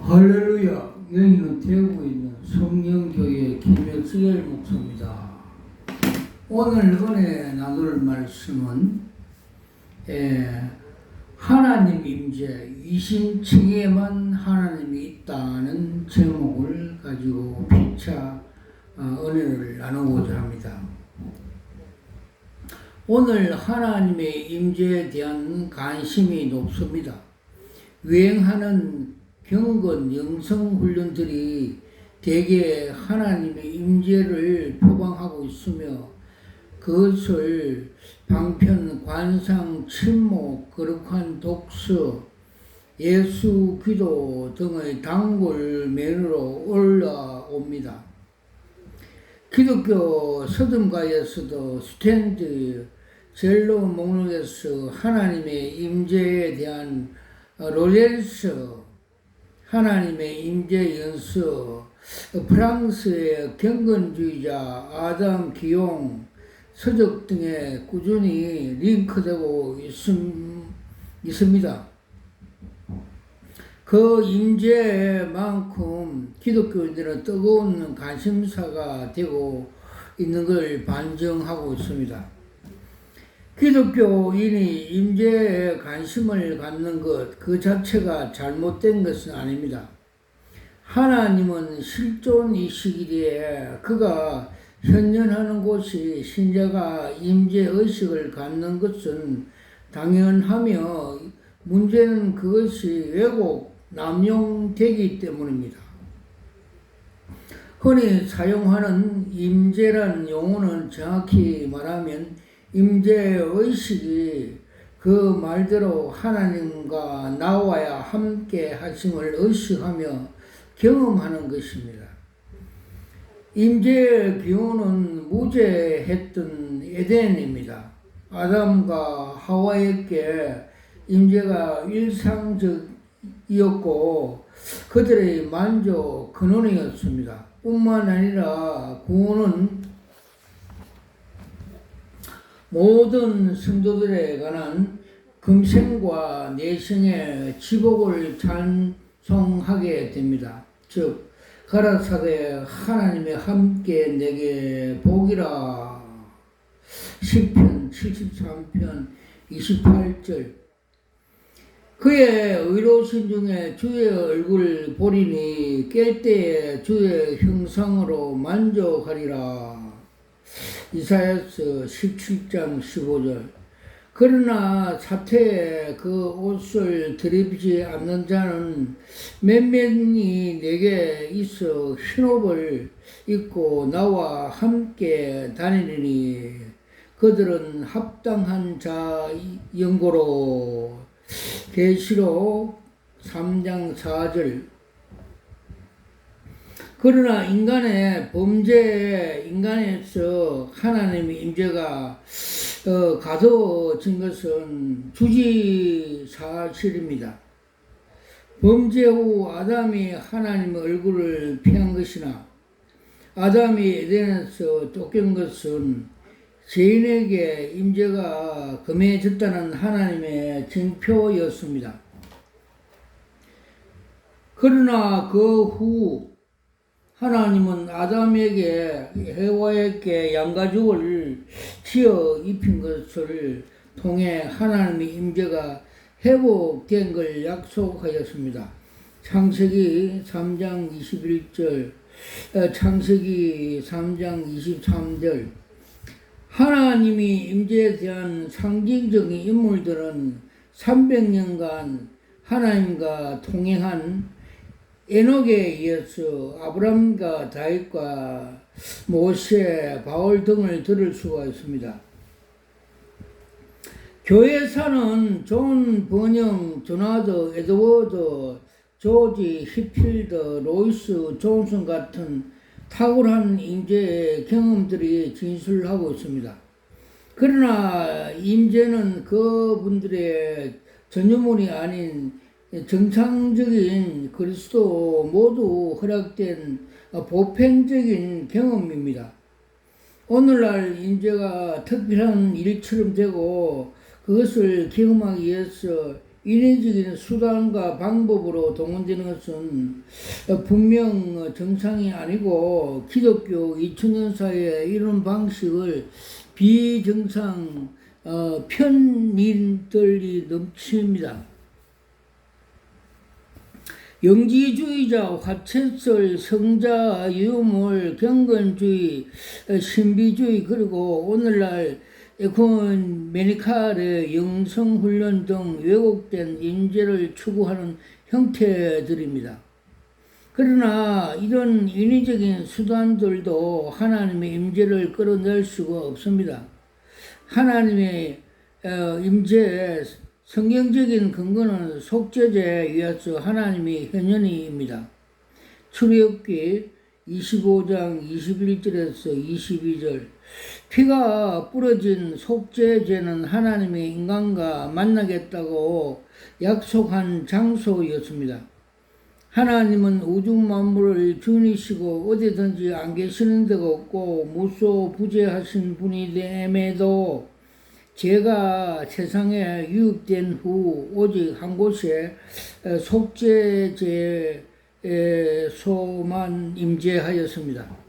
할렐루야. 여기는 대구에 있는 성령교회 김혁수열 목사입니다. 오늘 은혜 나눌 말씀은 하나님 임재, 이심층에만 하나님이 있다는 제목을 가지고 피차 은혜를 나누고자 합니다. 오늘 하나님의 임재에 대한 관심이 높습니다. 유행하는 경건 영성훈련들이 대개 하나님의 임재를 표방하고 있으며 그것을 방편, 관상, 침묵, 거룩한 독서, 예수 기도 등의 단골면으로 올라옵니다. 기독교 서점가에서도 스탠드, 젤로 목록에서 하나님의 임재에 대한 로렐스, 하나님의 임재 연서, 프랑스의 경건주의자 아담 기용 서적 등에 꾸준히 링크되고 있습니다. 그 임재만큼 기독교인들은 뜨거운 관심사가 되고 있는 걸 반증하고 있습니다. 기독교인이 임재에 관심을 갖는 것 그 자체가 잘못된 것은 아닙니다. 하나님은 실존이시기에 그가 현존하는 곳이 신자가 임재의식을 갖는 것은 당연하며 문제는 그것이 왜곡, 남용되기 때문입니다. 흔히 사용하는 임재란 용어는 정확히 말하면 임재의식이 그 말대로 하나님과 나와야 함께 하심을 의식하며 경험하는 것입니다. 임재의 기원은 무죄했던 에덴입니다. 아담과 하와에게 임재가 일상적이었고 그들의 만족 근원이었습니다. 뿐만 아니라 구원은 모든 성도들에 관한 금생과 내생의 지복을 찬송하게 됩니다. 즉 가라사대 하나님의 함께 내게 복이라. 시편 73편 28절. 그의 의로우신 중에 주의 얼굴을 보리니 깰 때에 주의 형상으로 만족하리라. 이사야서 17장 15절. 그러나 사태에 그 옷을 드립지 않는 자는 몇몇이 내게 있어 흰옷을 입고 나와 함께 다니리니 그들은 합당한 자 연고로. 계시록 3장 4절. 그러나 인간의 범죄에 인간에서 하나님의 임재가 가둬진 것은 주지사실입니다. 범죄 후 아담이 하나님의 얼굴을 피한 것이나 아담이 에덴에서 쫓긴 것은 죄인에게 임재가 금해졌다는 하나님의 징표였습니다. 그러나 그 후 하나님은 아담에게 해와에게 양가죽을 지어 입힌 것을 통해 하나님의 임재가 회복된 걸 약속하였습니다. 창세기 3장 21절, 창세기 3장 23절. 하나님이 임재에 대한 상징적인 인물들은 300년간 하나님과 통행한 에녹에 이어서 아브람과 다윗과 모세, 바울 등을 들을 수가 있습니다. 교회사는 존 버녕, 조나드, 에드워드, 조지, 히필드, 로이스, 존슨 같은 탁월한 임재의 경험들이 진술하고 있습니다. 그러나 임재는 그분들의 전유물이 아닌 정상적인 그리스도 모두 허락된 보편적인 경험입니다. 오늘날 임재가 특별한 일처럼 되고 그것을 경험하기 위해서 인위적인 수단과 방법으로 동원되는 것은 분명 정상이 아니고 기독교 2000년사의 이런 방식을 비정상 편민들이 넘칩니다. 영지주의자, 화채설, 성자, 유물, 경건주의, 신비주의, 그리고 오늘날 에코메니칼의 영성훈련 등 왜곡된 인재를 추구하는 형태들입니다. 그러나 이런 인위적인 수단들도 하나님의 임재를 끌어낼 수가 없습니다. 하나님의 임재 성경적인 근거는 속죄제에 의해서 하나님의 현현이입니다. 출애굽기 25장 21절에서 22절 피가 뿌려진 속죄제는 하나님의 인간과 만나겠다고 약속한 장소였습니다. 하나님은 우주 만물을 주인이시고 어디든지 안 계시는 데가 없고 무소부재하신 분이됨에도 제가 세상에 유입된 후 오직 한 곳에 속죄제소만 임재하였습니다.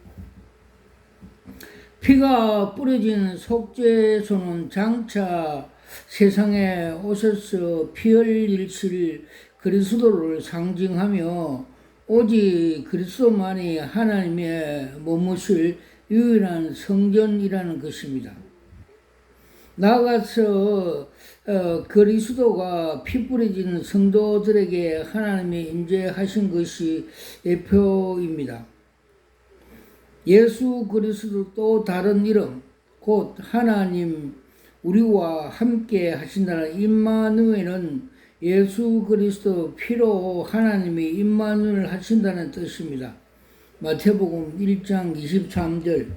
피가 뿌려진 속죄소는 장차 세상에 오셔서 피 흘리실 그리스도를 상징하며 오직 그리스도만이 하나님의 머무실 유일한 성전이라는 것입니다. 나아가서 그리스도가 피 뿌려진 성도들에게 하나님이 임재하신 것이 예표입니다. 예수 그리스도 또 다른 이름 곧 하나님 우리와 함께 하신다는 임마누엘은 예수 그리스도 피로 하나님이 임마누엘 하신다는 뜻입니다. 마태복음 1장 23절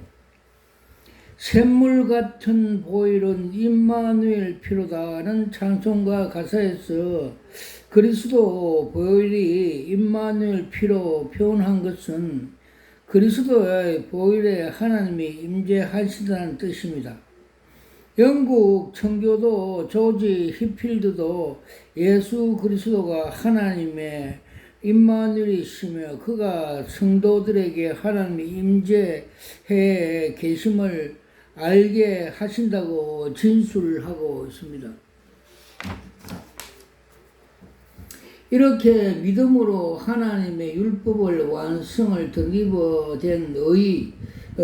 샘물 같은 보혈은 임마누엘 피로다는 찬송가 가사에서 그리스도 보혈이 임마누엘 피로 표현한 것은 그리스도의 보혈에 하나님이 임재하시다는 뜻입니다. 영국 청교도 조지 히필드도 예수 그리스도가 하나님의 임마누엘이시며 그가 성도들에게 하나님이 임재해 계심을 알게 하신다고 진술하고 있습니다. 이렇게 믿음으로 하나님의 율법을 완성을 덧입어된 의,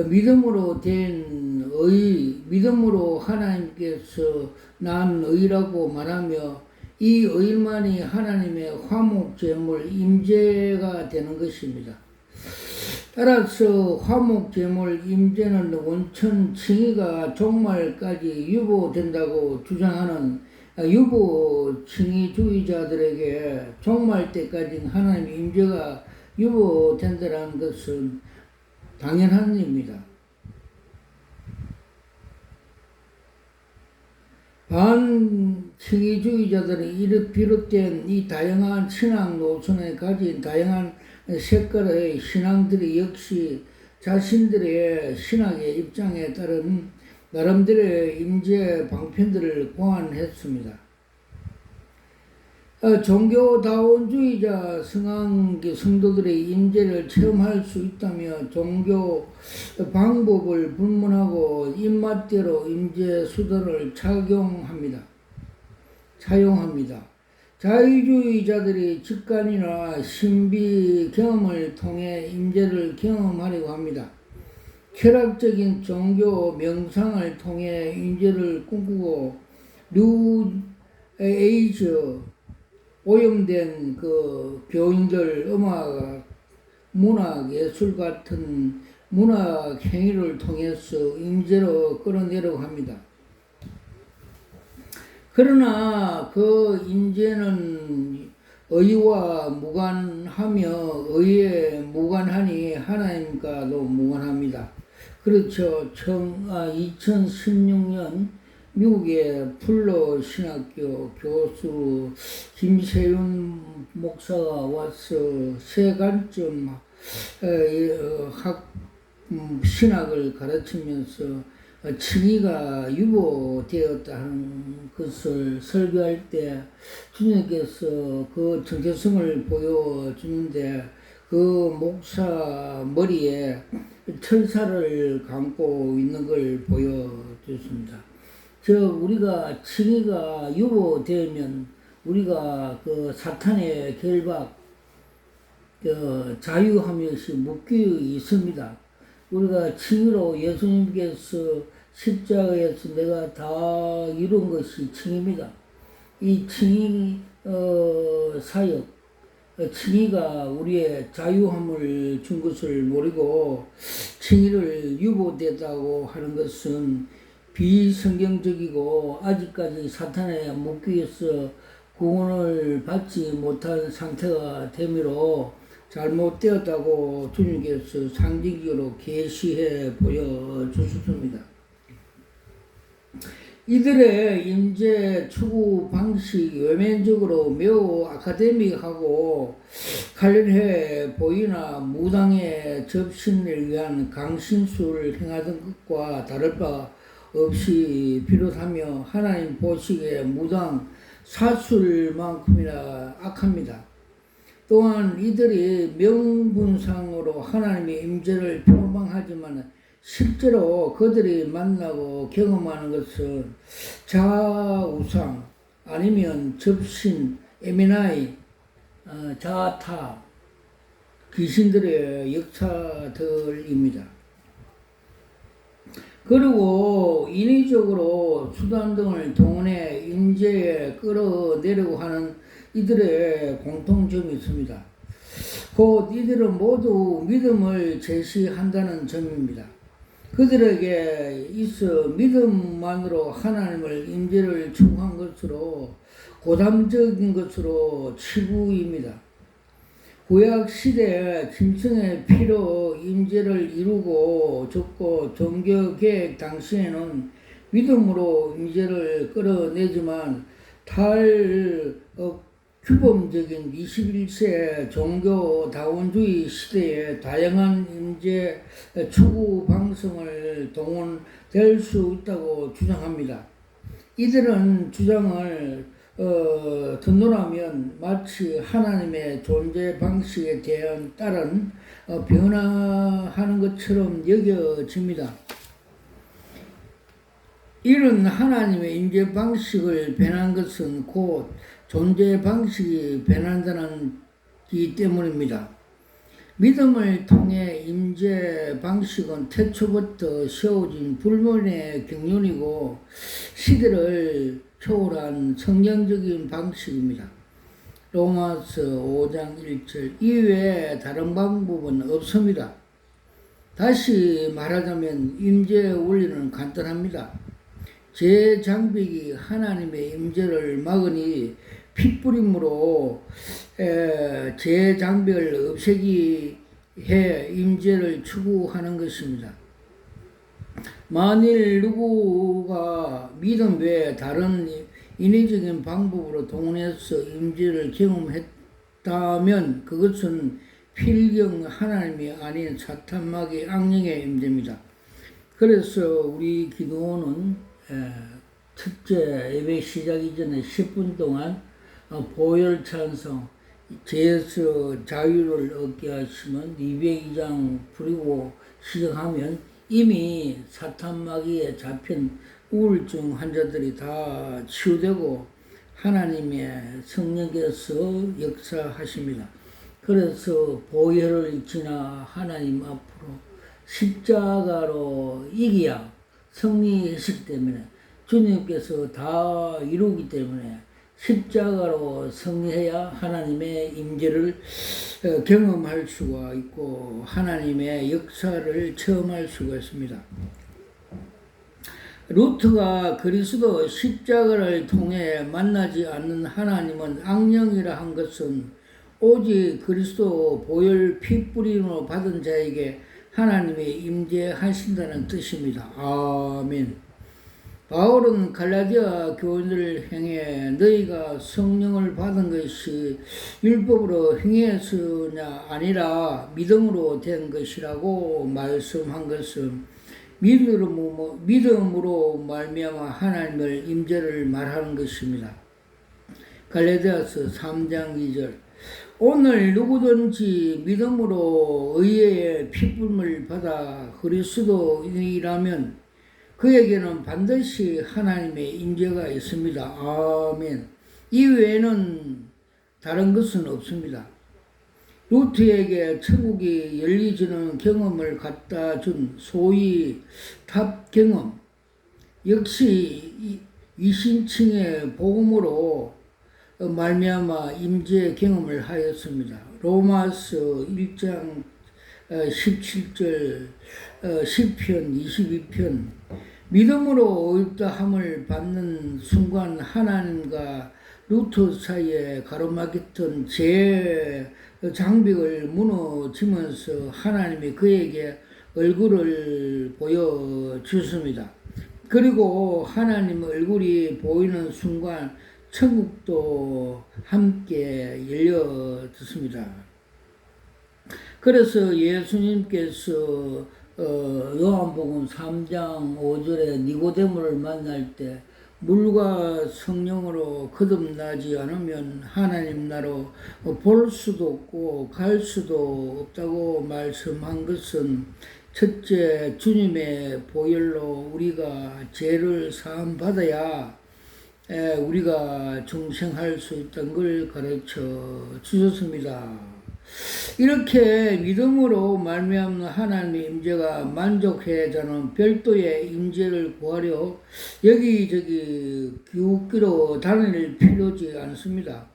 믿음으로 된 의, 믿음으로 하나님께서 난 의라고 말하며 이 의만이 하나님의 화목제물 임재가 되는 것입니다. 따라서 화목제물 임재는 원천 칭의가 종말까지 유보된다고 주장하는 유보칭의주의자들에게 종말 때까지 하나님의 임재가 유보된다는 것은 당연한 일입니다. 반칭의주의자들은 이를 비롯된 이 다양한 신앙 노선에 가진 다양한 색깔의 신앙들이 역시 자신들의 신학의 입장에 따른 나름대로의 임재 방편들을 고안했습니다. 종교다원주의자 성도들의 임재를 체험할 수 있다며 종교 방법을 불문하고 입맛대로 임재 수단을 차용합니다. 자유주의자들이 직관이나 신비 경험을 통해 임재를 경험하려고 합니다. 철학적인 종교 명상을 통해 임재를 꿈꾸고 뉴 에이지 오염된 그 교인들 문학, 예술 같은 문학 행위를 통해서 임재로 끌어내려고 합니다. 그러나 그 임재는 의와 무관하며 의에 무관하니 하나님과도 무관합니다. 그렇죠. 2016년 미국의 풀러 신학교 교수 김세윤 목사가 와서 세 관점 신학을 가르치면서 칭의가 유보되었다 하는 것을 설교할 때 주님께서 그 정체성을 보여주는데 그 목사 머리에 철사를 감고 있는 걸 보여줬습니다. 우리가 칭의가 유보되면 우리가 그 사탄의 결박, 자유함이 묶여 있습니다. 우리가 칭의로 예수님께서 십자가에서 내가 다 이룬 것이 칭의입니다. 이 칭의 사역, 칭의가 우리의 자유함을 준 것을 모르고 칭의를 유보되다고 하는 것은 비성경적이고 아직까지 사탄의 묶여서 구원을 받지 못한 상태가 되므로 잘못되었다고 주님께서 상징적으로 계시해 보여주셨습니다. 이들의 임재 추구 방식이 외면적으로 매우 아카데믹하고 관련해 보이나 무당의 접신을 위한 강신술을 행하던 것과 다를 바 없이 비롯하며 하나님 보시기에 무당 사술만큼이나 악합니다. 또한 이들이 명분상으로 하나님의 임재를 표방하지만 실제로 그들이 만나고 경험하는 것은 자아우상 아니면 접신, 에미나이, 자타, 귀신들의 역사들입니다. 그리고 인위적으로 수단 등을 동원해 임재에 끌어내려고 하는 이들의 공통점이 있습니다. 곧 이들은 모두 믿음을 제시한다는 점입니다. 그들에게 있어 믿음만으로 하나님을 임재를 추구한 것으로 고담적인 것으로 치부입니다. 구약 시대에 짐승의 피로 임재를 이루고 줬고 종교 계획 당시에는 믿음으로 임재를 끌어내지만 규범적인 21세 종교다원주의 시대에 다양한 임재 추구 방송을 동원될 수 있다고 주장합니다. 이들은 주장을 듣노라면 마치 하나님의 존재 방식에 대한 따른 변화하는 것처럼 여겨집니다. 이런 하나님의 임재 방식을 변한 것은 곧 존재 방식이 변한다는 기 때문입니다. 믿음을 통해 임재 방식은 태초부터 세워진 불문의 경륜이고 시대를 초월한 성경적인 방식입니다. 로마서 5장 1절 이외에 다른 방법은 없습니다. 다시 말하자면 임재 원리는 간단합니다. 재장벽이 하나님의 임재를 막으니 핏부림으로 재장벽을 없애기 해 임재를 추구하는 것입니다. 만일 누구가 믿음 외에 다른 인위적인 방법으로 동원해서 임재를 경험했다면 그것은 필경 하나님이 아닌 사탄마귀 악령의 임재입니다. 그래서 우리 기도는 첫째 예배 시작 이전에 10분 동안 보혈 찬송, 죄에서 자유를 얻게 하시면 202장 부리고 시작하면 이미 사탄 마귀에 잡힌 우울증 환자들이 다 치유되고 하나님의 성령께서 역사하십니다. 그래서 보혈을 지나 하나님 앞으로 십자가로 이기야 승리했기 때문에 주님께서 다 이루기 때문에 십자가로 승리해야 하나님의 임재를 경험할 수가 있고 하나님의 역사를 체험할 수가 있습니다. 루트가 그리스도 십자가를 통해 만나지 않는 하나님은 악령이라 한 것은 오직 그리스도 보혈 핏뿌림으로 받은 자에게 하나님이 임재하신다는 뜻입니다. 아멘. 바울은 갈라디아 교인들을 향해 너희가 성령을 받은 것이 율법으로 행해서냐 아니라 믿음으로 된 것이라고 말씀한 것은 믿음으로 말미암아 하나님의 임재를 말하는 것입니다. 갈라디아서 3장 2절. 오늘 누구든지 믿음으로 의의 피부름을 받아 그리스도인이라면 그에게는 반드시 하나님의 임재가 있습니다. 아멘. 이 외에는 다른 것은 없습니다. 루트에게 천국이 열리지는 경험을 갖다 준 소위 탑 경험, 역시 이신층의 복음으로 말미암아 임재 경험을 하였습니다. 로마서 1장 17절, 시편 22편. 믿음으로 의롭다함을 받는 순간 하나님과 루트 사이에 가로막혔던 제 장벽을 무너지면서 하나님이 그에게 얼굴을 보여주십니다. 그리고 하나님 얼굴이 보이는 순간 천국도 함께 열려졌습니다. 그래서 예수님께서 요한복음 3장 5절에 니고데모를 만날 때 물과 성령으로 거듭나지 않으면 하나님 나라로 볼 수도 없고 갈 수도 없다고 말씀한 것은 첫째, 주님의 보혈로 우리가 죄를 사함 받아야 우리가 중생할 수 있다는 걸 가르쳐 주셨습니다. 이렇게 믿음으로 말미암는 하나님의 임재가 만족해 저는 별도의 임재를 구하려 여기저기 기웃기로 다닐 필요지 않습니다.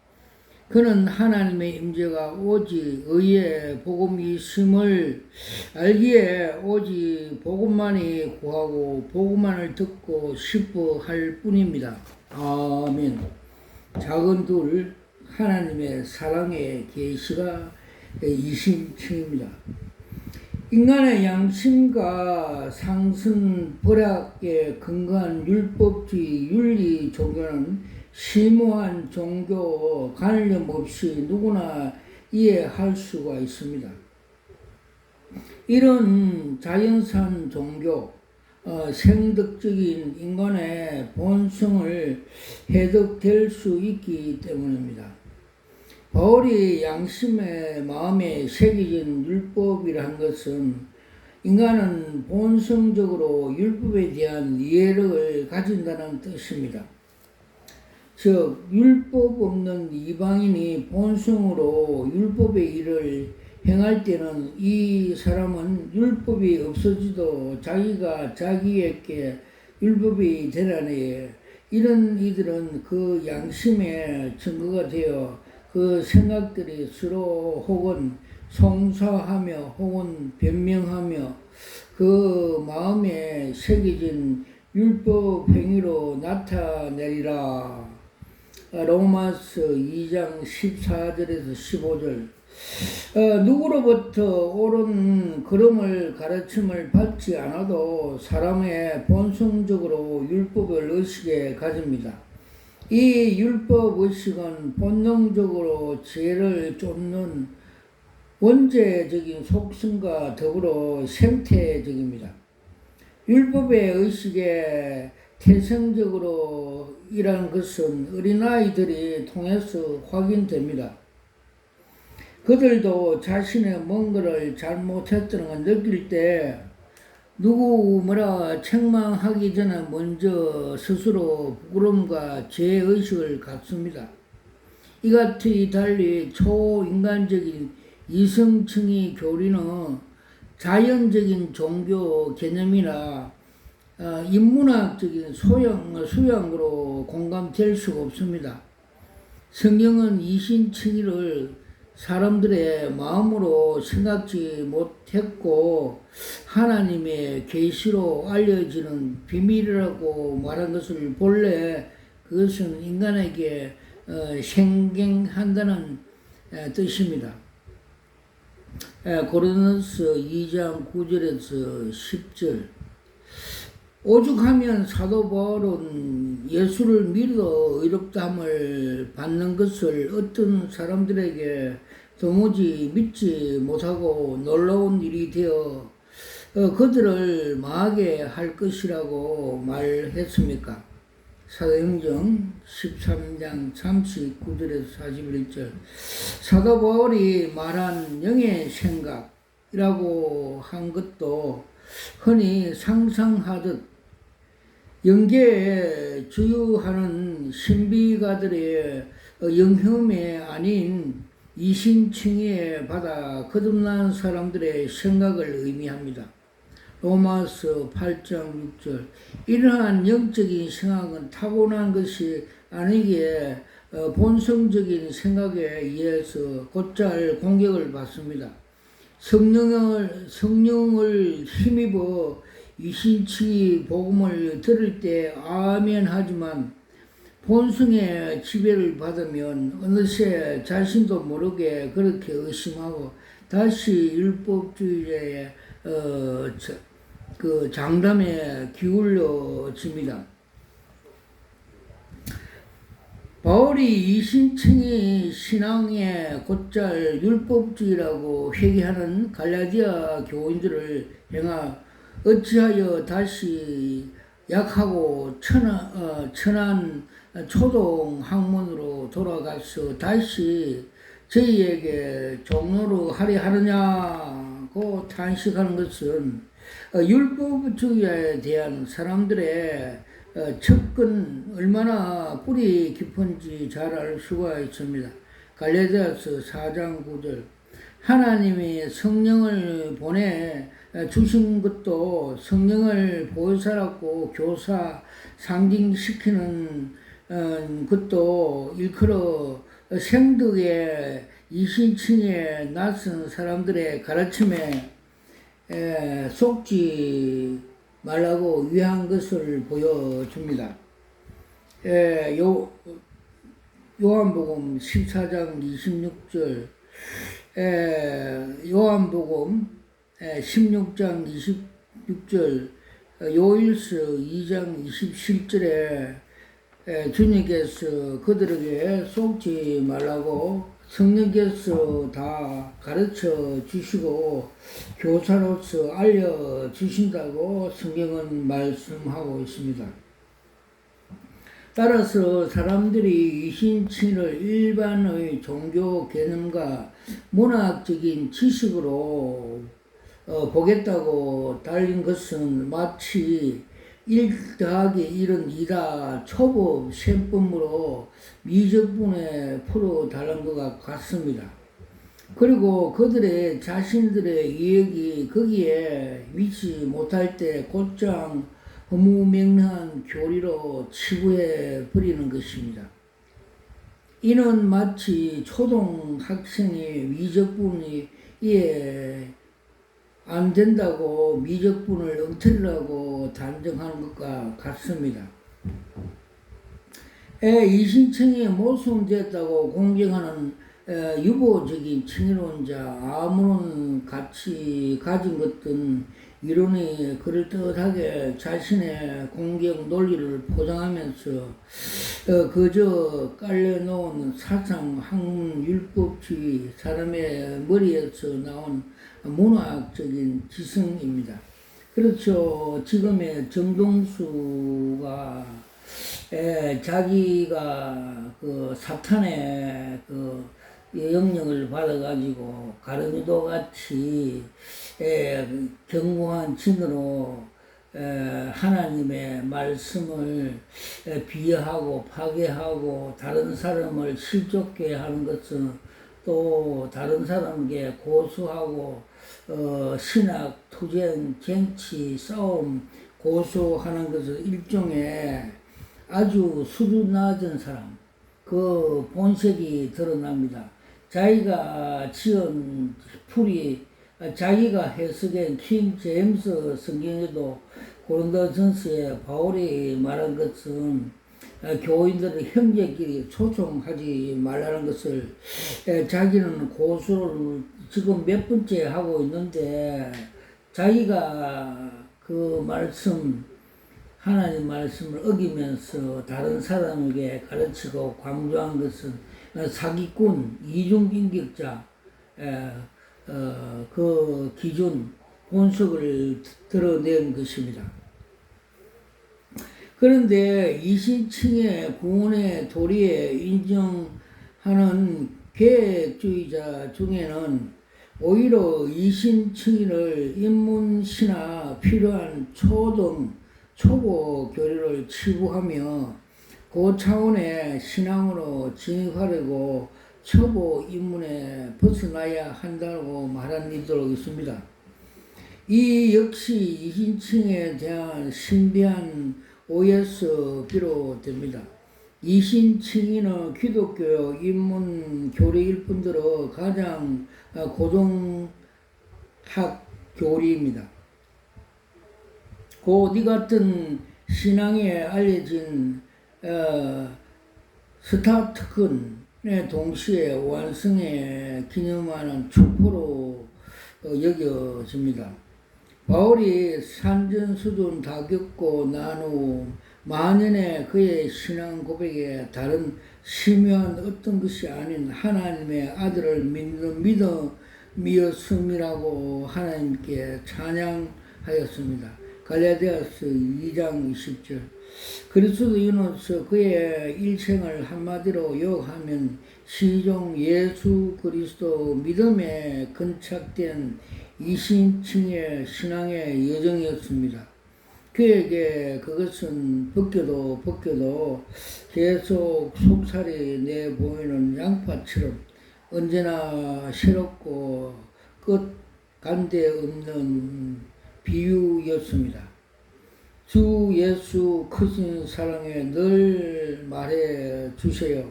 그는 하나님의 임재가 오직 의의 복음이심을 알기에 오직 복음만이 구하고 복음만을 듣고 싶어 할 뿐입니다. 아멘. 작은 둘 하나님의 사랑의 계시가 이심층입니다. 인간의 양심과 상승 벌학에 근거한 율법주의 윤리 종교는 심오한 종교 관념 없이 누구나 이해할 수가 있습니다. 이런 자연산 종교, 생덕적인 인간의 본성을 해독될 수 있기 때문입니다. 바울이 양심의 마음에 새겨진 율법이라는 것은 인간은 본성적으로 율법에 대한 이해력을 가진다는 뜻입니다. 즉 율법 없는 이방인이 본성으로 율법의 일을 행할 때는 이 사람은 율법이 없어지도 자기가 자기에게 율법이 되라니 이런 이들은 그 양심의 증거가 되어 그 생각들이 서로 혹은 송사하며 혹은 변명하며 그 마음에 새겨진 율법 행위로 나타내리라. 로마서 2장 14절에서 15절. 누구로부터 옳은 걸음을 가르침을 받지 않아도 사람의 본성적으로 율법을 의식에 가집니다. 이 율법 의식은 본능적으로 죄를 쫓는 원죄적인 속성과 더불어 생태적입니다. 율법의 의식에 태생적으로 이란 것은 어린아이들이 통해서 확인됩니다. 그들도 자신의 뭔가를 잘못했다는 걸 느낄 때 누구 뭐라 책망하기 전에 먼저 스스로 부끄러움과 죄의식을 갖습니다. 이같이 달리 초인간적인 이성층의 교리는 자연적인 종교 개념이나 인문학적인 수양으로 공감될 수가 없습니다. 성경은 이신칭의를 사람들의 마음으로 생각지 못했고 하나님의 계시로 알려지는 비밀이라고 말한 것을 본래 그것은 인간에게 생경한다는 뜻입니다. 고린도서 2장 9절에서 10절. 오죽하면 사도 바울은 예수를 믿어 의롭다함을 받는 것을 어떤 사람들에게 도무지 믿지 못하고 놀라운 일이 되어 그들을 망하게 할 것이라고 말했습니까? 사도행전 13장 39절에서 41절. 사도 바울이 말한 영의 생각이라고 한 것도 흔히 상상하듯 영계에 주유하는 신비가들의 영혐에 아닌 이신칭의에 받아 거듭난 사람들의 생각을 의미합니다. 로마서 8장 6절. 이러한 영적인 생각은 타고난 것이 아니기에 본성적인 생각에 의해서 곧잘 공격을 받습니다. 성령을 힘입어 이신칭의 복음을 들을 때 아멘 하지만 본성의 지배를 받으면 어느새 자신도 모르게 그렇게 의심하고 다시 율법주의의 그 장담에 기울어집니다. 바울이 이신칭의 신앙의 곧잘 율법주의라고 회개하는 갈라디아 교인들을 향하 어찌하여 다시 약하고 천한 초동 학문으로 돌아가서 다시 저희에게 종로로 하려 하느냐고 탄식하는 것은 율법주의에 대한 사람들의 접근 얼마나 뿌리 깊은지 잘 알 수가 있습니다. 갈라디아서 4장 9절. 하나님이 성령을 보내 주신 것도 성령을 보살았고 교사 상징시키는 것도 일컬어 생득의 이신칭에 낯선 사람들의 가르침에 속지 말라고 위한 것을 보여줍니다. 요한복음 14장 26절, 요한복음 16장 26절, 요일서 2장 27절에 주님께서 그들에게 속지 말라고 성령께서 다 가르쳐 주시고 교사로서 알려주신다고 성경은 말씀하고 있습니다. 따라서 사람들이 이신칭의를 일반의 종교 개념과 문학적인 지식으로 보겠다고 달린 것은 마치 1 더하기 1은 2다 초법 셈법으로 미적분에 풀어 달은 것과 같습니다. 그리고 그들의 자신들의 이익이 거기에 미치 못할 때 곧장 허무맹랑한 교리로 치부해 버리는 것입니다. 이는 마치 초등학생이 미적분이 이해 안 된다고 미적분을 엉터리라고 단정하는 것과 같습니다. 이신칭이 모순됐다고 공격하는 유보적인 칭의론자 아무런 가치 가진 것든 이론이 그럴듯하게 자신의 공격 논리를 포장하면서 그저 깔려놓은 사상 학문 율법주의 사람의 머리에서 나온 문화적인 지성입니다. 그렇죠. 지금의 정동수가 자기가 그 사탄의 그 영령을 받아가지고 가르미도 같이 견고한 진으로 하나님의 말씀을 비하하고 파괴하고 다른 사람을 실족게 하는 것은 또 다른 사람에게 고소하고 신학, 투쟁, 정치, 싸움 고소하는 것은 일종의 아주 수준 낮은 사람, 그 본색이 드러납니다. 자기가 지은 풀이, 자기가 해석한 킹 제임스 성경에도 고린도전서에 바울이 말한 것은 교인들은 형제끼리 초청하지 말라는 것을 자기는 고소를 지금 몇 번째 하고 있는데 자기가 그 말씀 하나님 말씀을 어기면서 다른 사람에게 가르치고 강조한 것은 사기꾼, 이중인격자, 그 기준, 본석을 드러낸 것입니다. 그런데 이신칭의 구원의 도리에 인정하는 계획주의자 중에는 오히려 이신칭의를 인문시나 필요한 초보 교리를 치부하며 그 차원의 신앙으로 진입하려고 초보 인문에 벗어나야 한다고 말한 이들도 있습니다. 이 역시 이신칭에 대한 신비한 오해에서 비롯됩니다. 이신칭의는 기독교 인문 교리일 뿐더러 가장 고등학 교리입니다. 곧 이 같은 신앙에 알려진 스타트건의 동시에 완성에 기념하는 축포로 여겨집니다. 바울이 산전수전 다 겪고 난 후 만연의 그의 신앙 고백에 다른 심오한 어떤 것이 아닌 하나님의 아들을 믿는 믿음이었음이라고 하나님께 찬양하였습니다. 갈라디아서 2장 20절. 그리스도인으로서 그의 일생을 한마디로 요약하면 시종 예수 그리스도 믿음에 근착된 이신칭의 신앙의 여정이었습니다. 그에게 그것은 벗겨도 계속 속살이 내 보이는 양파처럼 언제나 새롭고 끝간데 없는 비유였습니다. 주 예수 크신 사랑에 늘 말해 주세요.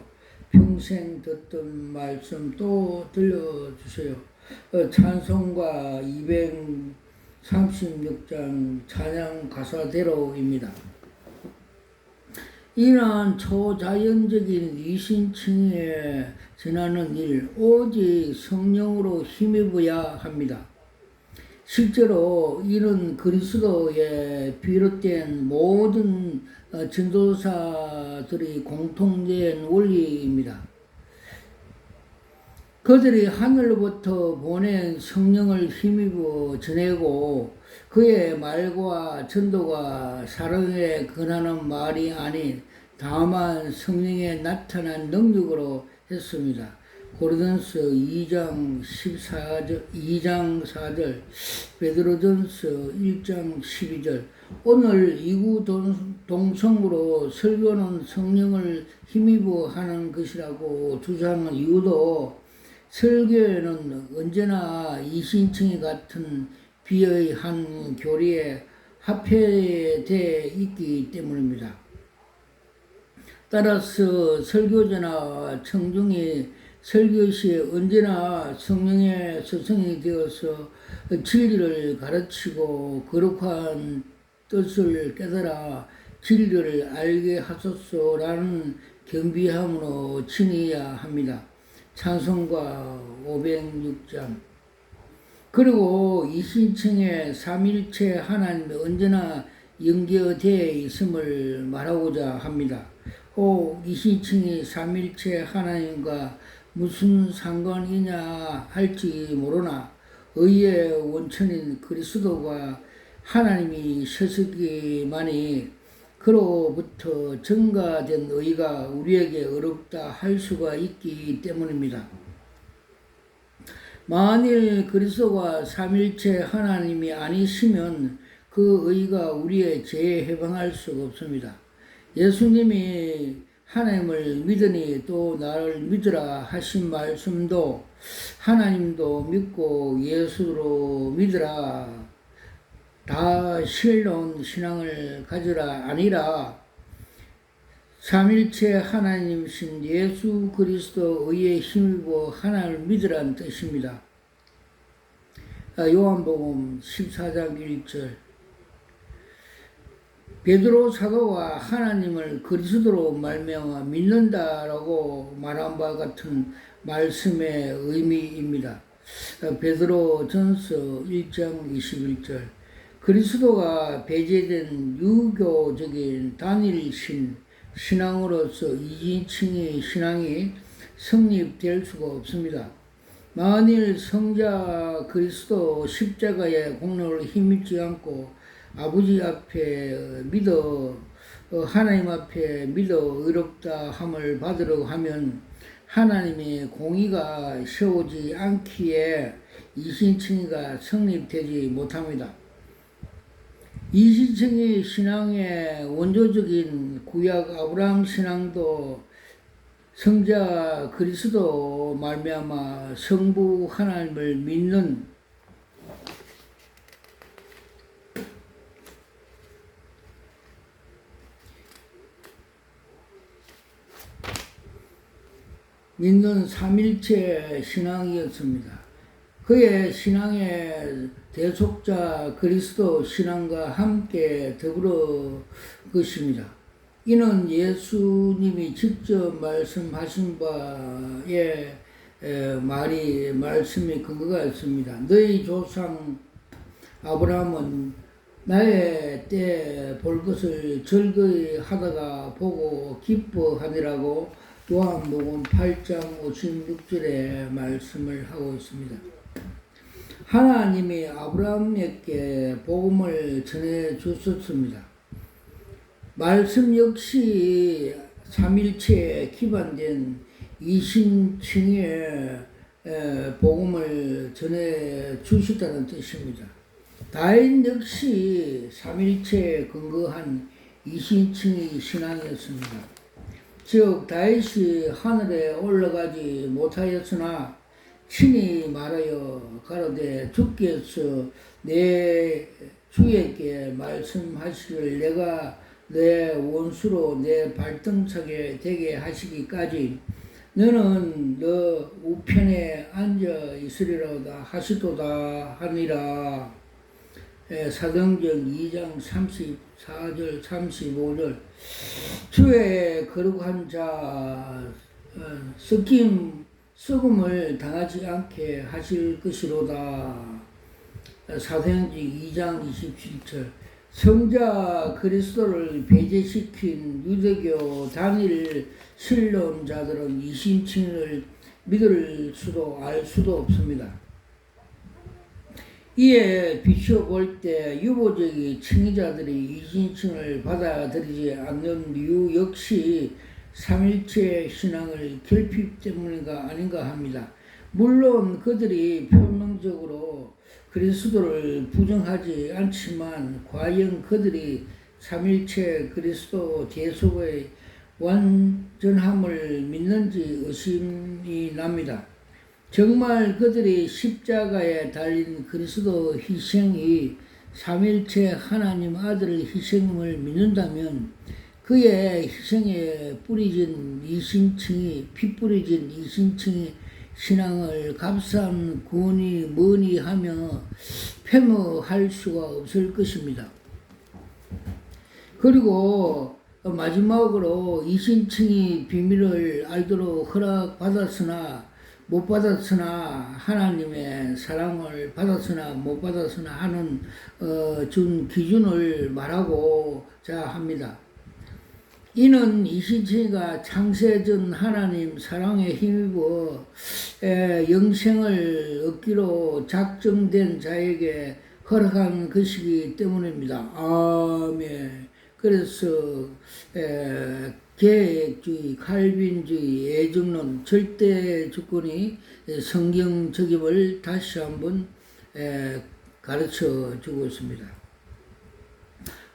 평생 듣던 말씀 또 들려주세요. 찬송가 236장 찬양 가사대로입니다. 이러한 초자연적인 이신칭에 전하는 일, 오직 성령으로 힘입어야 합니다. 실제로 이는 그리스도에 비롯된 모든 전도사들이 공통된 원리입니다. 그들이 하늘로부터 보낸 성령을 힘입어 전하고 그의 말과 전도가 사랑에 근하는 말이 아닌 다만 성령의 나타난 능력으로 했습니다. 고린도전서 2장 4절, 베드로전서 1장 12절. 오늘 이구 동성으로 설교는 성령을 힘입어 하는 것이라고 주장하는 이유도 설교에는 언제나 이신칭의 같은 비의 한 교리에 합해되어 있기 때문입니다. 따라서 설교자나 청중이 설교 시에 언제나 성령의 서성이 되어서 진리를 가르치고 거룩한 뜻을 깨달아 진리를 알게 하소서라는 경비함으로 지내야 합니다. 찬송가 506장. 그리고 이신칭의 삼일체 하나님이 언제나 연결되어 있음을 말하고자 합니다. 이신칭이 삼일체 하나님과 무슨 상관이냐 할지 모르나 의의 원천인 그리스도가 하나님이 서시기만이 그로부터 증가된 의가 우리에게 어렵다 할 수가 있기 때문입니다. 만일 그리스도가 삼일체 하나님이 아니시면 그 의가 우리의 죄에 해방할 수가 없습니다. 예수님이 하나님을 믿으니 또 나를 믿으라 하신 말씀도 하나님도 믿고 예수로 믿으라 다 신뢰한 신앙을 가져라 아니라 삼일체 하나님이신 예수 그리스도 의에 힘입어 하나님을 믿으라는 뜻입니다. 요한복음 14장 1절. 베드로 사도가 하나님을 그리스도로 말미암아 믿는다라고 말한 바와 같은 말씀의 의미입니다. 베드로전서 1장 21절. 그리스도가 배제된 유교적인 단일신 신앙으로서 이신칭의 신앙이 성립될 수가 없습니다. 만일 성자 그리스도 십자가의 공로를 힘입지 않고 아버지 앞에 믿어 하나님 앞에 믿어 의롭다 함을 받으려고 하면 하나님의 공의가 세우지 않기에 이신칭의가 성립되지 못합니다. 이신칭의 신앙의 원조적인 구약 아브라함 신앙도 성자 그리스도 말미암아 성부 하나님을 믿는 삼일체 신앙이었습니다. 그의 신앙의 대속자 그리스도 신앙과 함께 더불어 것입니다. 이는 예수님이 직접 말씀하신 바의 말씀이 근거가 있습니다. 너희 조상 아브라함은 나의 때 볼 것을 즐거이 하다가 보고 기뻐하니라고 요한복음 8장 56절에 말씀을 하고 있습니다. 하나님이 아브라함에게 복음을 전해 주셨습니다. 말씀 역시 삼일체에 기반된 이신칭의 복음을 전해 주시다는 뜻입니다. 다인 역시 삼일체에 근거한 이신칭의 신앙이었습니다. 즉 다윗이 하늘에 올라가지 못하였으나 친히 말하여 가로되 주께서 내 주에게 말씀하시길 내가 내 원수로 내 발등차게 되게 하시기까지 너는 너 우편에 앉아 있으리로다 하시도다 하니라. 사도행전 2장 34절 35절 주의 거룩한 자 썩음을 당하지 않게 하실 것이로다. 사도행전 2장 27절 성자 그리스도를 배제시킨 유대교 단일 신론자들은 이신칭을 믿을 수도 알 수도 없습니다. 이에 비춰볼 때 유보적인 칭의자들이 이신칭을 받아들이지 않는 이유 역시 삼일체 신앙을 결핍 때문인가 아닌가 합니다. 물론 그들이 표면적으로 그리스도를 부정하지 않지만 과연 그들이 삼일체 그리스도 대속의 완전함을 믿는지 의심이 납니다. 정말 그들이 십자가에 달린 그리스도 희생이 삼일체 하나님 아들의 희생임을 믿는다면 그의 희생에 뿌리진 이신칭이 피 뿌리진 이신칭이 신앙을 값싼 구원이 뭐니 하며 폐허할 수가 없을 것입니다. 그리고 마지막으로 이신칭이 비밀을 알도록 허락받았으나 못 받았으나 하나님의 사랑을 받았으나 못 받았으나 하는 준 기준을 말하고자 합니다. 이는 이신칭이가 창세전 하나님 사랑에 힘입어 영생을 얻기로 작정된 자에게 허락한 것이기 때문입니다. 아멘. 그래서 계획주의, 칼빈주의, 애정론, 절대 주권이 성경적임을 다시 한번 가르쳐 주고 있습니다.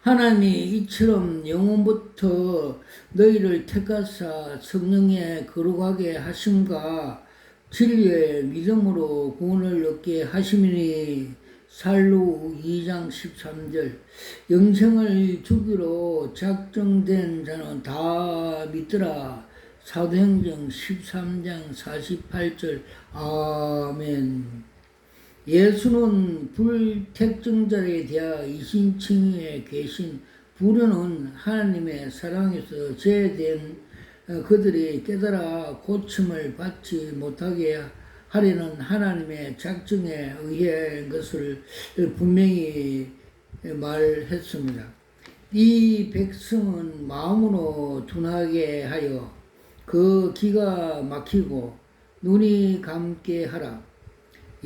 하나님이 이처럼 영원부터 너희를 택하사 성령에 거룩하게 하심과 진리의 믿음으로 구원을 얻게 하심이니 살로 2장 13절 영생을 주기로 작정된 자는 다 믿더라. 사도행전 13장 48절 아멘. 예수는 불택정자에 대하 이신칭의에 계신 불효는 하나님의 사랑에서 제외된 그들이 깨달아 고침을 받지 못하게 하려는 하나님의 작정에 의한 것을 분명히 말했습니다. 이 백성은 마음으로 둔하게 하여 그 기가 막히고 눈이 감게 하라.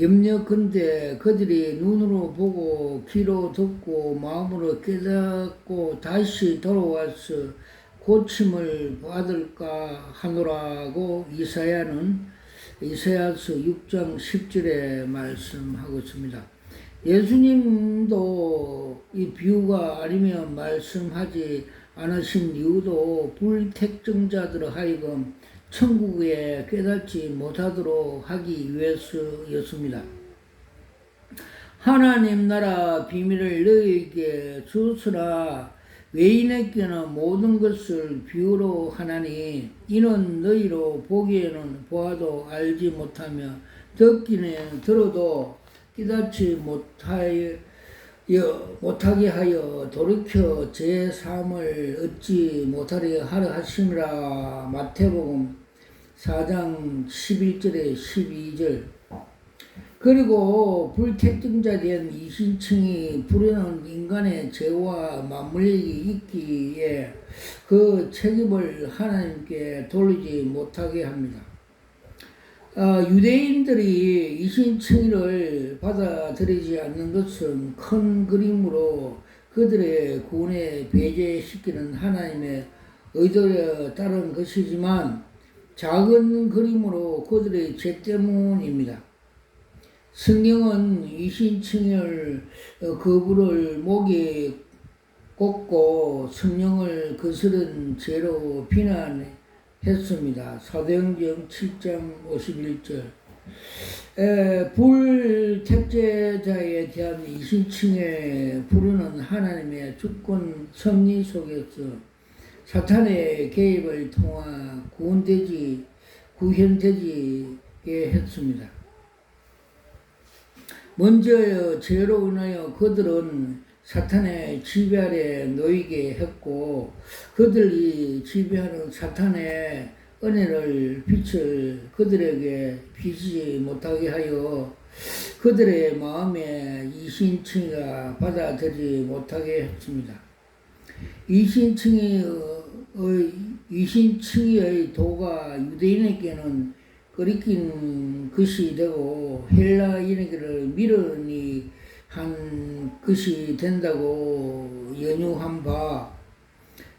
염려컨대 그들이 눈으로 보고 귀로 듣고 마음으로 깨닫고 다시 돌아와서 고침을 받을까 하노라고 이사야서 6장 10절에 말씀하고 있습니다. 예수님도 이 비유가 아니면 말씀하지 않으신 이유도 불택정자들 하여금 천국에 깨닫지 못하도록 하기 위해서였습니다. 하나님 나라 비밀을 너희에게 주었으나 외인에게는 모든 것을 비유로 하나니 이는 너희로 보기에는 보아도 알지 못하며 듣기는 들어도 깨닫지 못하게 하여 돌이켜 제 삶을 얻지 못하려 하려 하심이라. 마태복음 4장 11절에 12절. 그리고 불택정자 된 이신층이 부려는 인간의 죄와 맞물리기 있기에 그 책임을 하나님께 돌리지 못하게 합니다. 유대인들이 이신층이를 받아들이지 않는 것은 큰 그림으로 그들의 구원에 배제시키는 하나님의 의도에 따른 것이지만 작은 그림으로 그들의 죄 때문입니다. 성경은 이신층을 거부를 목에 꽂고 성령을 거스른 죄로 비난했습니다. 사도행전 7장 51절. 불택제자에 대한 이신층에 부르는 하나님의 주권 섭리 속에서 사탄의 개입을 통해 구현되지 했습니다. 먼저 죄로 인하여 그들은 사탄의 지배 아래 놓이게 했고 그들이 지배하는 사탄의 은혜를 빛을 그들에게 비치지 못하게 하여 그들의 마음에 이신층이가 받아들이지 못하게 했습니다. 이신층의 도가 유대인에게는 끓이긴 것이 되고 헬라인에게를 미련이 한 것이 된다고 연유한 바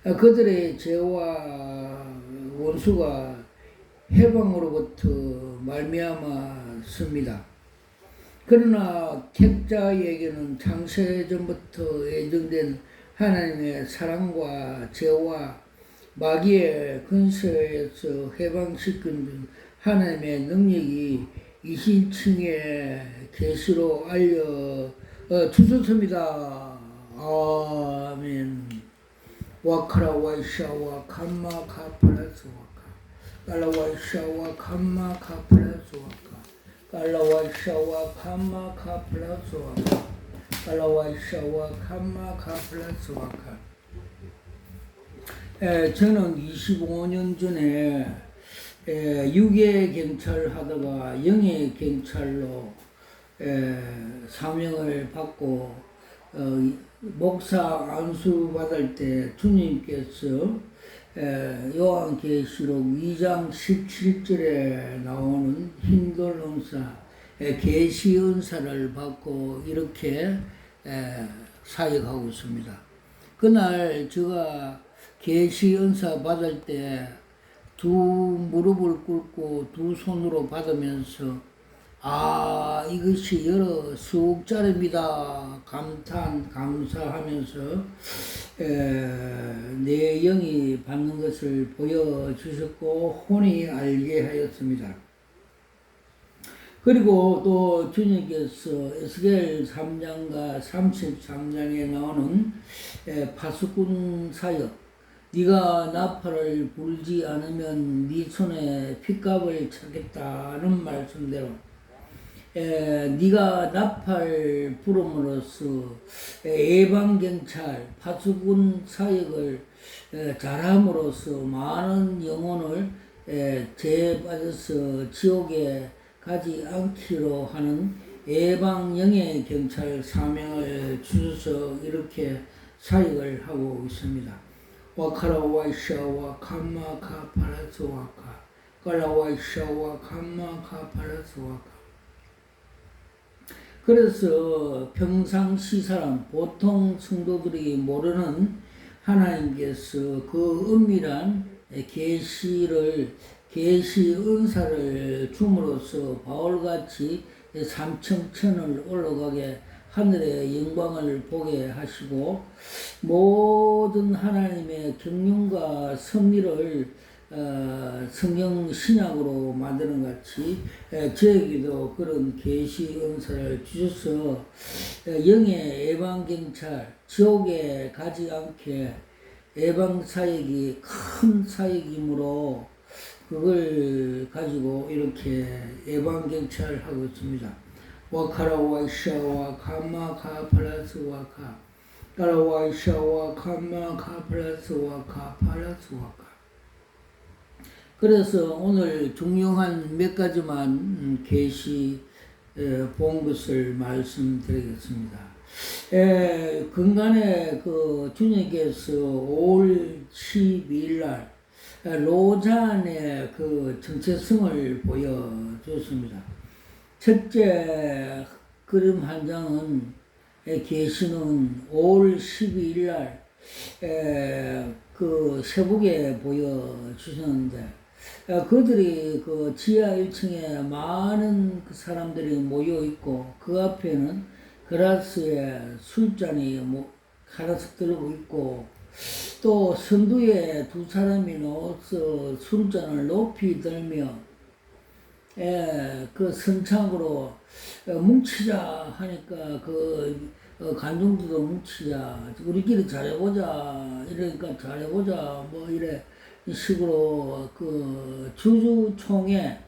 그들의 죄와 원수가 해방으로부터 말미암았습니다. 그러나 택자에게는 창세전부터 예정된 하나님의 사랑과 죄와 마귀의 근세에서 해방시킨 하나님의 능력이 이신층의 계시로 주셨습니다. 아멘. 와카라 와이샤와 감마 카플라스 와카 깔라 와이샤와 감마 카플라스 와카 깔라 와이샤와 감마 카플라스 와카 깔라 와이샤와 감마 카플라스 와카. 저는 25년 전에 육의 경찰 하다가 영의 경찰로 사명을 받고 목사 안수 받을 때 주님께서 요한계시록 2장 17절에 나오는 흰돌 은사 계시 은사를 받고 이렇게 사역하고 있습니다. 그날 제가 계시 은사 받을 때 두 무릎을 꿇고 두 손으로 받으면서 이것이 여러 수억짜리입니다. 감사하면서 내 영이 받는 것을 보여주셨고 혼이 알게 하였습니다. 그리고 또 주님께서 에스겔 3장과 33장에 나오는 파수꾼 사역, 네가 나팔을 불지 않으면 네 손에 핏값을 찾겠다는 말씀대로 네가 나팔 부름으로써 예방경찰 파수꾼 사역을 잘함으로써 많은 영혼을 제받아서 지옥에 가지 않기로 하는 예방영의 경찰 사명을 주셔서 이렇게 사역을 하고 있습니다. 와카라 와이샤와 감마카 파라스 와카 깔라와이샤와 감마카 팔라스와카. 그래서 평상시 사람, 보통 성도들이 모르는 하나님께서 그 은밀한 계시 은사를 줌으로써 바울같이 삼청천을 올라가게 하늘의 영광을 보게 하시고 모든 하나님의 경륜과 섭리를 성경 신약으로 만드는 같이 저에게도 그런 계시 은사를 주셔서 영의 예방경찰, 지옥에 가지 않게 예방사역이 큰 사역이므로 그걸 가지고 이렇게 예방경찰하고 있습니다. 와카라와이샤와 카마카 플러스와카 까라와이샤와 카마카 플러스와카 플러스와카. 그래서 오늘 중요한 몇 가지만 계시 본 것을 말씀드리겠습니다. 근간에 그 주님께서 5월 12일 날 로잔의 그 정체성을 보여줬습니다. 첫째 그림 한 장은 계시는 5월 12일 날 그 세북에 보여주셨는데 그들이 그 지하 1층에 많은 그 사람들이 모여 있고 그 앞에는 그라스에 술잔이 하나씩 들고 있고 또 선두에 두 사람이 누워서 술잔을 높이 들며 그 선창으로 뭉치자 하니까 그 간종들도 뭉치자 우리끼리 잘해보자 이러니까 잘해보자 뭐 이래 이 식으로 그 주주총회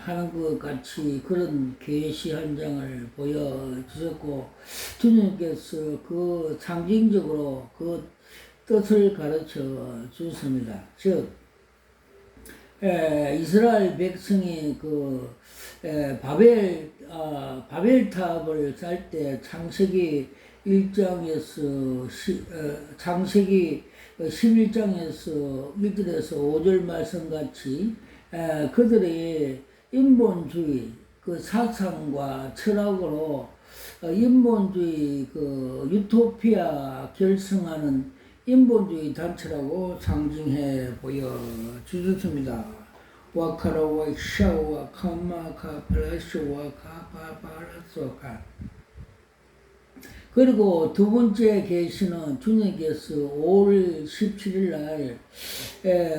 하는 것 같이 그런 계시 한 장을 보여주셨고 주님께서 그 상징적으로 그 뜻을 가르쳐 주셨습니다. 즉 이스라엘 백성이 그 바벨탑을 쌓을 때 창세기 1장에서 창세기 11장에서 1절에서 5절 말씀같이 그들의 인본주의 그 사상과 철학으로 인본주의 그 유토피아 결성하는 인본주의 단체라고 상징해 보여주셨습니다. 와카라와 샤와 카마카 플라시와 카파팔라소카. 그리고 두 번째 계시는 주님께서 5월 17일 날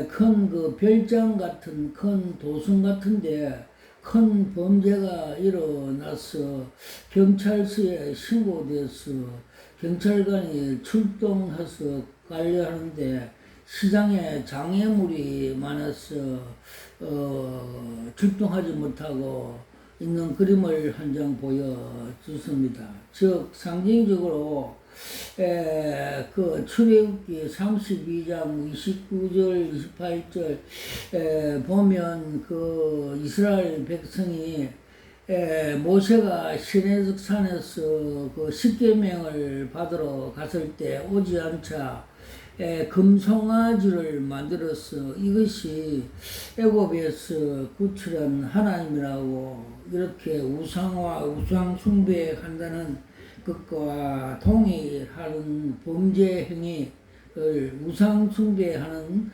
큰 그 별장 같은 큰 도성 같은데 큰 범죄가 일어나서 경찰서에 신고돼서 경찰관이 출동해서 관리하는데 시장에 장애물이 많아서 출동하지 못하고 있는 그림을 한 장 보여주습니다. 즉 상징적으로 그 출애굽기 32장 29절 28절 보면 그 이스라엘 백성이 모세가 시내적 산에서 그 십계명을 받으러 갔을 때 오지 않자 금송아지를 만들어서 이것이 애굽에서 구출한 하나님이라고 이렇게 우상 숭배한다는 것과 동의하는 범죄 행위를 우상 숭배하는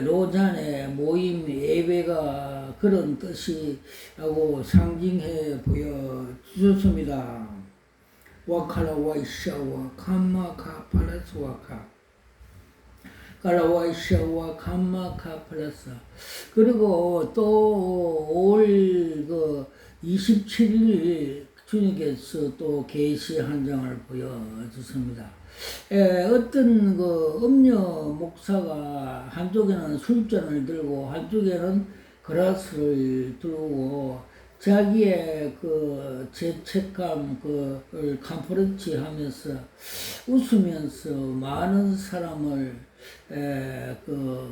로잔의 모임 예배가 그런 뜻이라고 상징해 보여주셨습니다. 와카라와이샤와 감마카 팔라스와카 깔라와이샤와 감마카 플러스. 그리고 또 5월 그 27일 주님께서 또 계시 한 장을 보여주십니다. 어떤 그 음녀 목사가 한쪽에는 술잔을 들고 한쪽에는 그라스를 들고 자기의 그 죄책감 그를 캄프러치 하면서 웃으면서 많은 사람을 그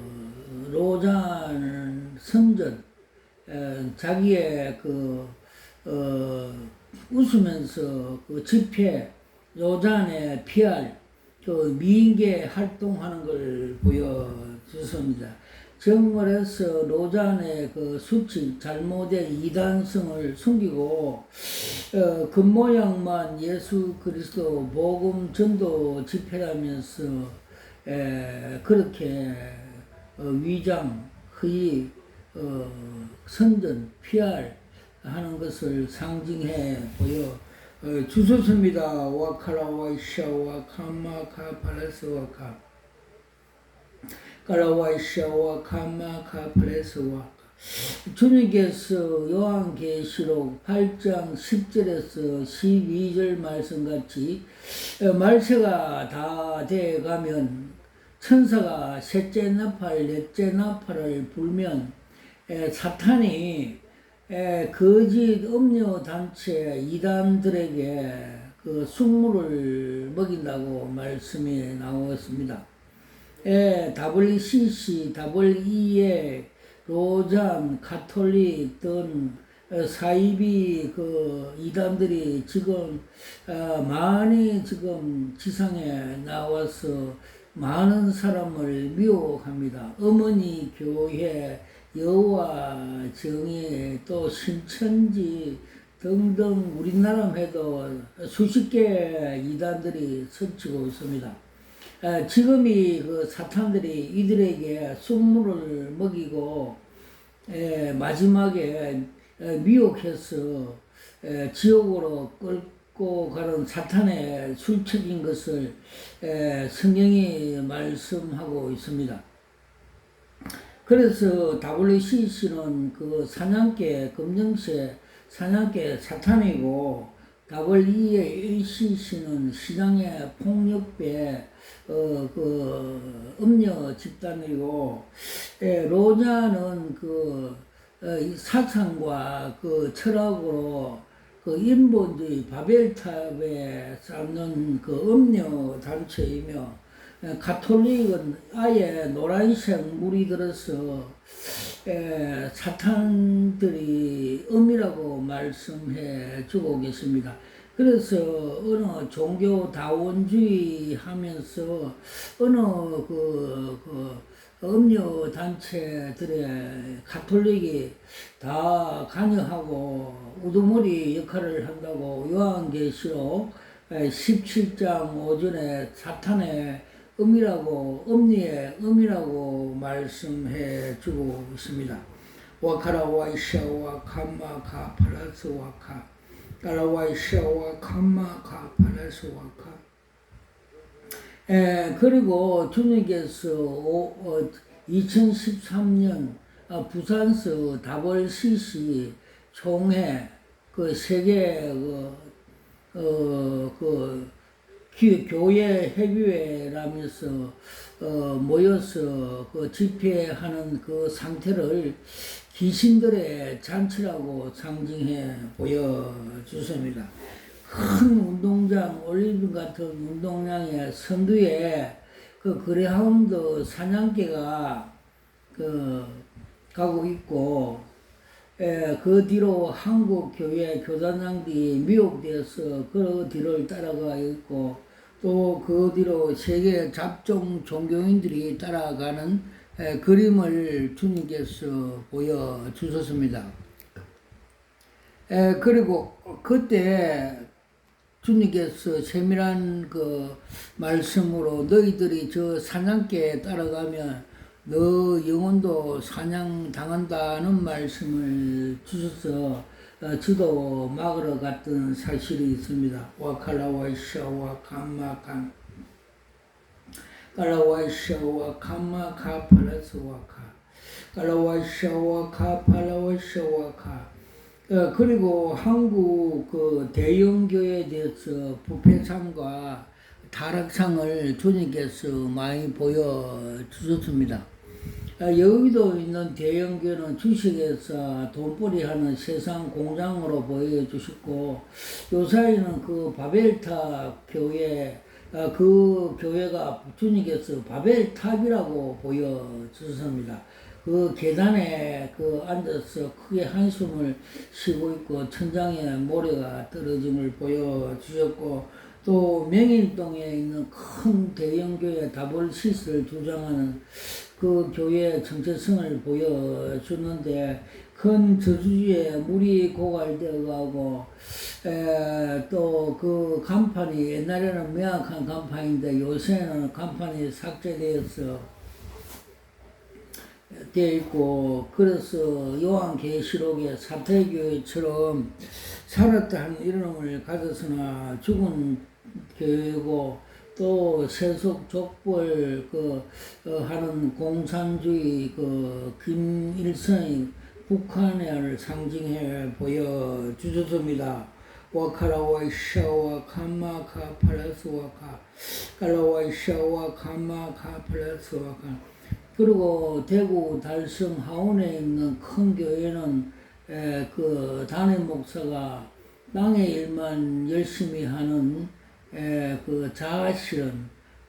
로잔 성전 자기의 그 웃으면서 그 집회 로잔의 PR 그 미인계 활동하는 걸 보여주습니다. 정말해서 로잔의 그 수칙, 잘못된 이단성을 숨기고 겉모양만 예수 그리스도 복음 전도 집회라면서 그렇게 위장, 허위, 선전, PR 하는 것을 상징해 보여 주소서입니다. 와카라와이샤와 카마카 파라스와카 가라와이샤와 카마카 파라스와카. 주님께서 요한계시록 8장 10절에서 12절 말씀같이 말세가 다 돼가면 천사가 셋째 나팔, 넷째 나팔을 불면 사탄이 거짓 음료 단체 이단들에게 그 숙물을 먹인다고 말씀이 나왔습니다. WCC, WEA, 로잔, 가톨릭 등 사이비 그 이단들이 지금 많이 지금 지상에 나와서 많은 사람을 미혹합니다. 어머니 교회, 여호와 정의, 또 신천지 등등 우리나라 해도 수십 개 이단들이 설치고 있습니다. 지금이 그 사탄들이 이들에게 숙물을 먹이고 마지막에 미혹해서 지옥으로 끌고 가는 사탄의 술책인 것을 성경이 말씀하고 있습니다. 그래서 WCC는 그 사냥개, 검정새, 사냥개 사탄이고 WEACC는 시장의 폭력배, 그 음녀 집단이고, 로자는 그 사상과 그 철학으로 그 인본주의 바벨탑에 쌓는 그 음녀 단체이며, 가톨릭은 아예 노란색 물이 들어서 사탄들이 음이라고 말씀해 주고 계십니다. 그래서 어느 종교 다원주의 하면서 어느 그 음료 단체들의 가톨릭이 다 관여하고 우두머리 역할을 한다고 요한계시록 17장 5절에 사탄의 음이라고, 음리의 음이라고 말씀해 주고 있습니다. 와카라와이샤와 카마카 파라스와카, 까라와이샤와 카마카 파라스와카. 그리고 주님께서 2013년 부산서 WCC 총회 그 세계 교회 회의회라면서 모여서 그 집회하는 그 상태를 귀신들의 잔치라고 상징해 보여주십니다. 큰 운동장, 올림픽 같은 운동장의 선두에 그 그레하운드 사냥개가 가고 있고, 그 뒤로 한국 교회 교단장들이 미혹되어서 그 뒤를 따라가 있고, 또 그 뒤로 세계 잡종 종교인들이 따라가는 그림을 주님께서 보여주셨습니다. 그리고 그때 주님께서 세밀한 그 말씀으로 너희들이 저 사냥개에 따라가면 너 영혼도 사냥당한다는 말씀을 주셔서 저도 막으러 갔던 사실이 있습니다. 와칼라와이샤와 감마칸 칼라와이샤와 감마카 팔라스와카 칼라와이샤와 카팔라와이샤와카. 그리고 한국 그 대형교회에 대해서 부패상과 타락상을 주님께서 많이 보여주셨습니다. 여기도 있는 대형교회는 주식회사 돈벌이하는 세상 공장으로 보여주셨고, 요사이는 그 바벨탑 교회, 그 교회가 주님께서 바벨탑이라고 보여주셨습니다. 그 계단에 그 앉아서 크게 한숨을 쉬고 있고 천장에 모래가 떨어짐을 보여주셨고, 또 명인동에 있는 큰 대형교회 WCC를 주장하는 그 교회의 정체성을 보여주는데 큰 저주에 물이 고갈되어 가고 또 그 간판이 옛날에는 명확한 간판인데 요새는 간판이 삭제되어서 되어 있고 그래서 요한계시록의 사태교회처럼 살았다는 이름을 가졌으나 죽은 교회고 또 세속 족벌 하는 공산주의 김일성이 북한을 상징해 보여주셨습니다. 와카라와이샤와 카마카 팔라스와카 깔라와이샤와 카마카 팔라스와카. 그리고 대구 달성 하원에 있는 큰 교회는 그 담임 목사가 땅의 일만 열심히 하는 그 자아실은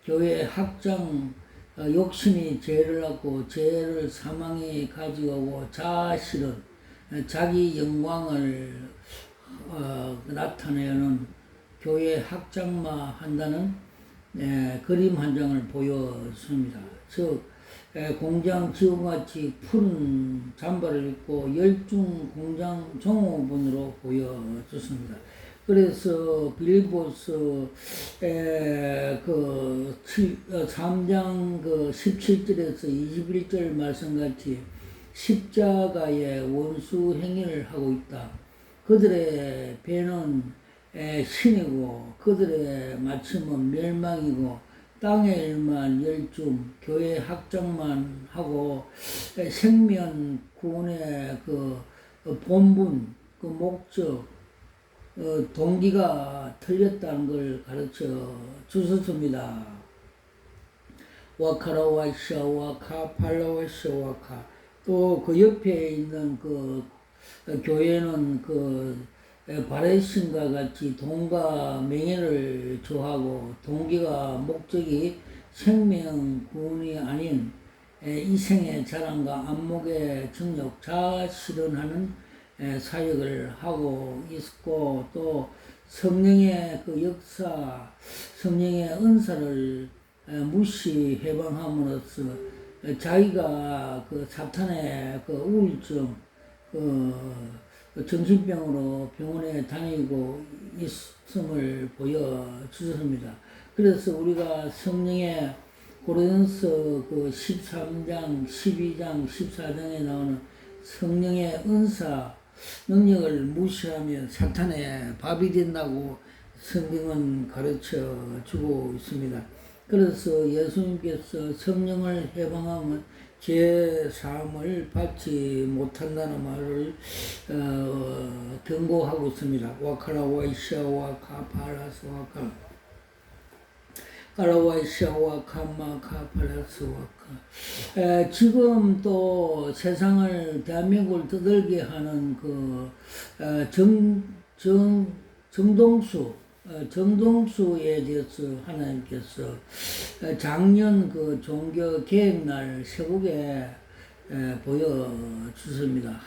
교회 학장 욕심이 죄를 낳고 죄를 사망이 가져오고 자아실은 자기 영광을 나타내는 교회 학장만 한다는 그림 한 장을 보여줍니다. 즉 공장 지구같이 푸른 잠바를 입고 열중 공장 종업원으로 보여줬습니다. 그래서 빌보스 3장 17절에서 21절 말씀같이 십자가의 원수 행위를 하고 있다. 그들의 배는 신이고 그들의 마침은 멸망이고 땅의 일만 열중 교회 학장만 하고 생명 구원의 그 본분 그 목적 동기가 틀렸다는 걸 가르쳐 주셨습니다. 와카라와샤와카 팔라와샤와카 또 그 옆에 있는 그 교회는 그 바레신과 같이 돈과 명예를 좋아하고 동기가 목적이 생명 구원이 아닌 이생의 자랑과 안목의 정욕 자아 실현하는 사역을 하고 있고 또 성령의 그 역사 성령의 은사를 무시 해방함으로써 자기가 그 사탄의 그 우울증 정신병으로 병원에 다니고 있음을 보여주셨습니다. 그래서 우리가 성령의 고린도서 그 13장, 12장, 14장에 나오는 성령의 은사, 능력을 무시하면 사탄의 밥이 된다고 성경은 가르쳐 주고 있습니다. 그래서 예수님께서 성령을 해방하면 죄 사함을 받지 못한다는 말을 경고하고 있습니다. 와카라와이샤와 카파라스와카 까라와이샤와 카마카 파라스와카 지금 또 세상을 대한민국을 떠들게 하는 정동수에 대해서 하나님께서 작년 그 종교 개혁날 세국에 보여주십니다.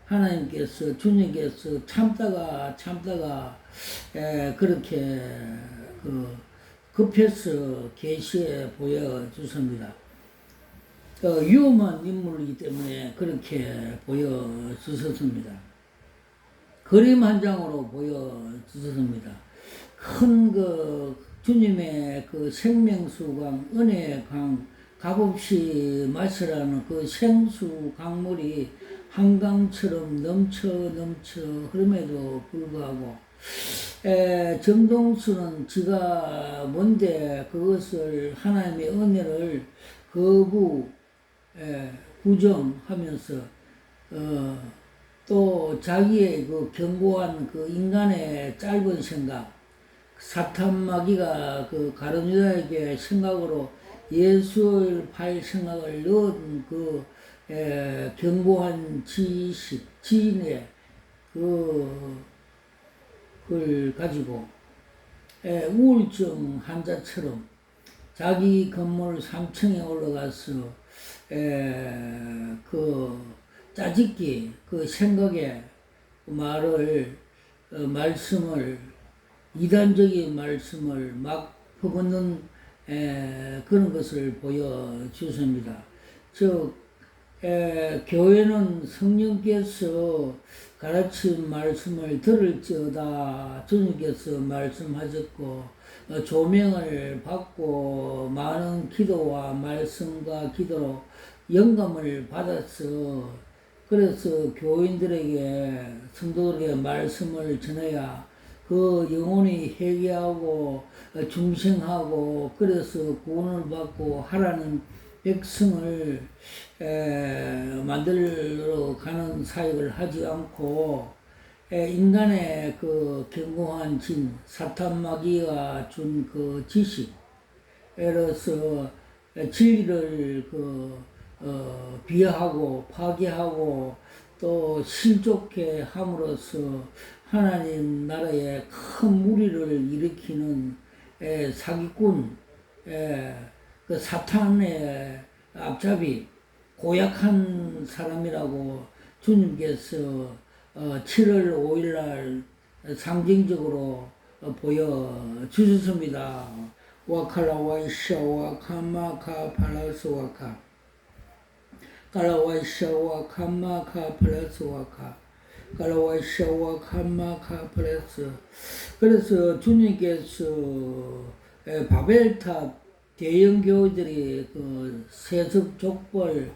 하나님께서 주님께서 참다가 그렇게 급해서 계시해 보여주십니다. 위험한 인물이기 때문에 그렇게 보여주셨습니다. 그림 한 장으로 보여주셨습니다. 큰 주님의 생명수강, 은혜의 강, 값없이 마시라는 그 생수 강물이 한강처럼 넘쳐 흐름에도 불구하고 정동수는 지가 뭔데 그것을 하나님의 은혜를 부정하면서 또 자기의 견고한 인간의 짧은 생각, 사탄 마귀가 가룟유다에게 생각으로 예수를 팔 생각을 넣은 견고한 지인의 그걸 가지고 우울증 환자처럼 자기 건물 3층에 올라가서 짜집기 생각에 말씀을 이단적인 말씀을 막 퍼붓는 그런 것을 보여주십니다. 즉 교회는 성령께서 가르친 말씀을 들을지어다 주님께서 말씀하셨고 조명을 받고 많은 기도와 말씀과 기도로 영감을 받아서 그래서 교인들에게 성도들에게 말씀을 전해야 그 영혼이 회개하고 중생하고 그래서 구원을 받고 하라는 백성을 만들어 가는 사역을 하지 않고 인간의 그 견고한 진, 사탄 마귀가 준 그 지식으로서 진리를 비하하고 파괴하고 또 실족해 함으로써 하나님 나라에 큰 무리를 일으키는 사기꾼, 그 사탄의 앞잡이, 고약한 사람이라고 주님께서 7월 5일 날 상징적으로 보여주셨습니다. 와칼라와이샤와 카마카 팔라스와카 칼라와이샤와 카마카 팔라스와카 칼라와이샤와 카마카 팔라스. 그래서 주님께서 바벨탑 대형 교회들이 그 세습 족벌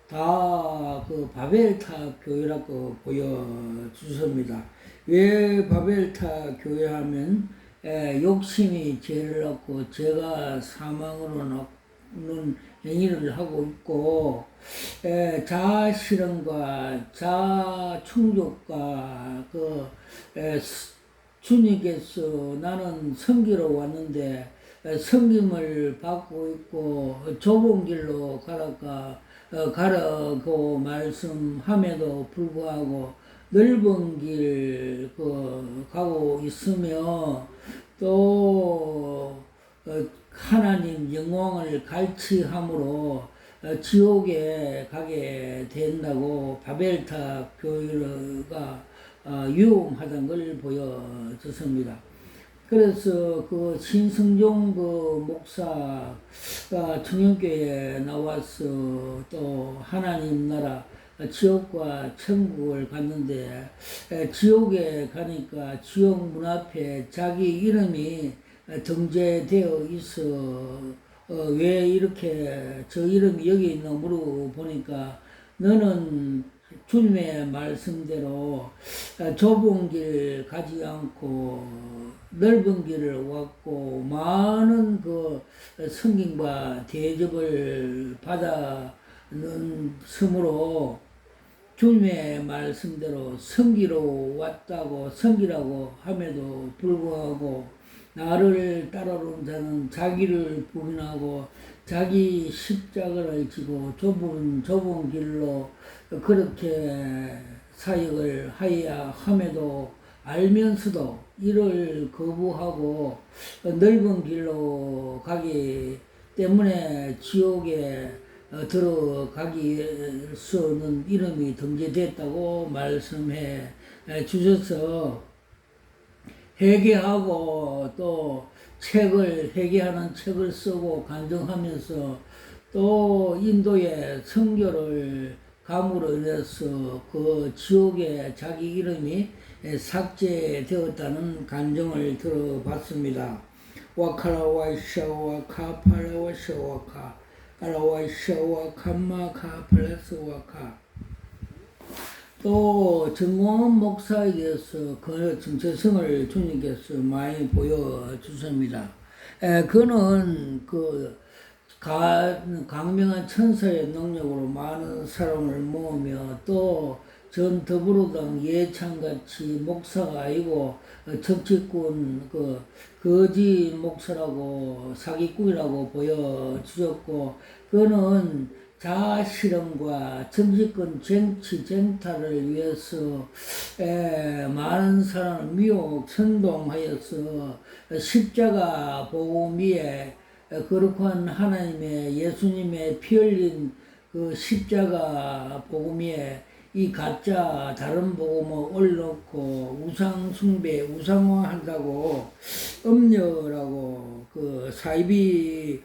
다 그 바벨탑 교회라고 보여주십니다. 왜 바벨탑 교회 하면 욕심이 죄를 낳고 죄가 사망으로 낳는 행위를 하고 있고 자아 실현과 자아 충족과 주님께서 나는 섬기러 왔는데 섬김을 받고 있고 좁은 길로 가라고 말씀함에도 불구하고 넓은 길 가고 있으며 또 하나님 영광을 갈취함으로 지옥에 가게 된다고 바벨탑 교회가 위험하다는 걸 보여줬습니다. 그래서 그 신승종 그 목사가 청년교회에 나와서 또 하나님 나라 지옥과 천국을 갔는데 지옥에 가니까 지옥 문 앞에 자기 이름이 등재되어 있어 왜 이렇게 저 이름이 여기 있나 물어보니까 너는 주님의 말씀대로 좁은 길 가지 않고 넓은 길을 왔고 많은 그 성김과 대접을 받아는 섬으로 주님의 말씀대로 섬기러 왔다고 섬기라고 함에도 불구하고 나를 따라오는 자는 자기를 부인하고 자기 십자가를 지고 좁은 길로 그렇게 사역을 하여야 함에도 알면서도 이를 거부하고 넓은 길로 가기 때문에 지옥에 들어가기 위해서는 이름이 등재됐다고 말씀해 주셔서 회개하고 또 회개하는 책을 쓰고 간증하면서 또 인도에 선교를 감으로 인해서 그 지옥에 자기 이름이 삭제되었다는 간증을 들어봤습니다. 와카라와샤와 카파라와샤와카 알라와샤와 캄마카 플러스와카. 또 정광훈 목사에 대해서 그 정체성을 주님께서 많이 보여주십니다. 그는 강명한 천사의 능력으로 많은 사람을 모으며 또 전 더불어당 예찬같이 목사가 아니고 정치꾼 거지 목사라고 사기꾼이라고 보여주셨고 그는 자아 실현과 정치권 정치 쟁탈을 위해서 많은 사람을 미혹 선동하여서 십자가 복음 위에 거룩한 하나님의 예수님의 피 흘린 그 십자가 복음 위에 이 가짜 다른 복음을 올려놓고 우상 숭배, 우상화한다고 음녀라고 그 사이비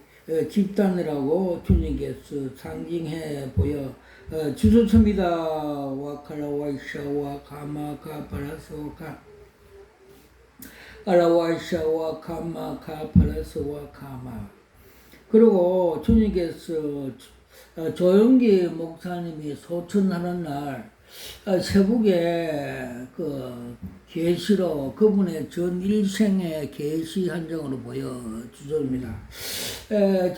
집단이라고 주님께서 상징해 보여 주셨습니다. 와카라와이샤와 가마카 파라소카 아라와이샤와 가마카 파라소와 가마. 그리고 주님께서 조영기 목사님이 소천하는 날 세북에 그 계시로 그분의 전 일생의 계시 한정으로 보여주십니다.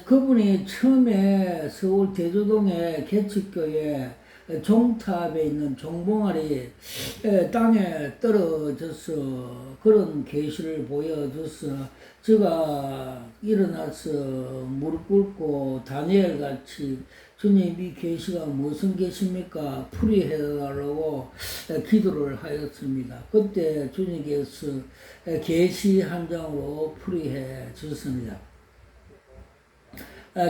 그분이 처음에 서울 대조동의 개척교회 종탑에 있는 종봉알이 땅에 떨어져서 그런 계시를 보여줘서 제가 일어나서 무릎 꿇고 다니엘 같이 주님 이 계시가 무슨 계시입니까? 풀이해달라고 기도를 하였습니다. 그때 주님께서 계시 한 장으로 풀이해 주셨습니다.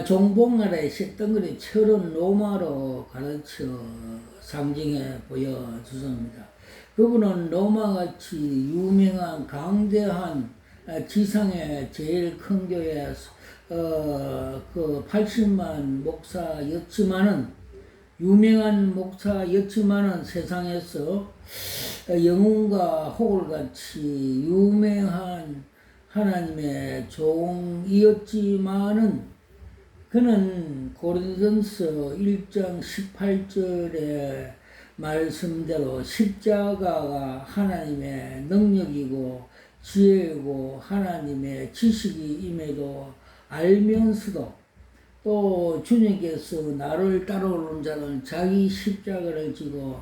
종봉알의 쇳덩어리 철은 로마로 가르쳐 상징해 보여주셨습니다. 그분은 로마같이 유명한 강대한 지상의 제일 큰 교회 그 80만 목사였지만은 유명한 목사였지만은 세상에서 영웅과 호울같이 유명한 하나님의 종이었지만은 그는 고린도전서 1장 18절의 말씀대로 십자가가 하나님의 능력이고 지혜고 하나님의 지식임에도 알면서도 또 주님께서 나를 따라오는 자는 자기 십자가를 지고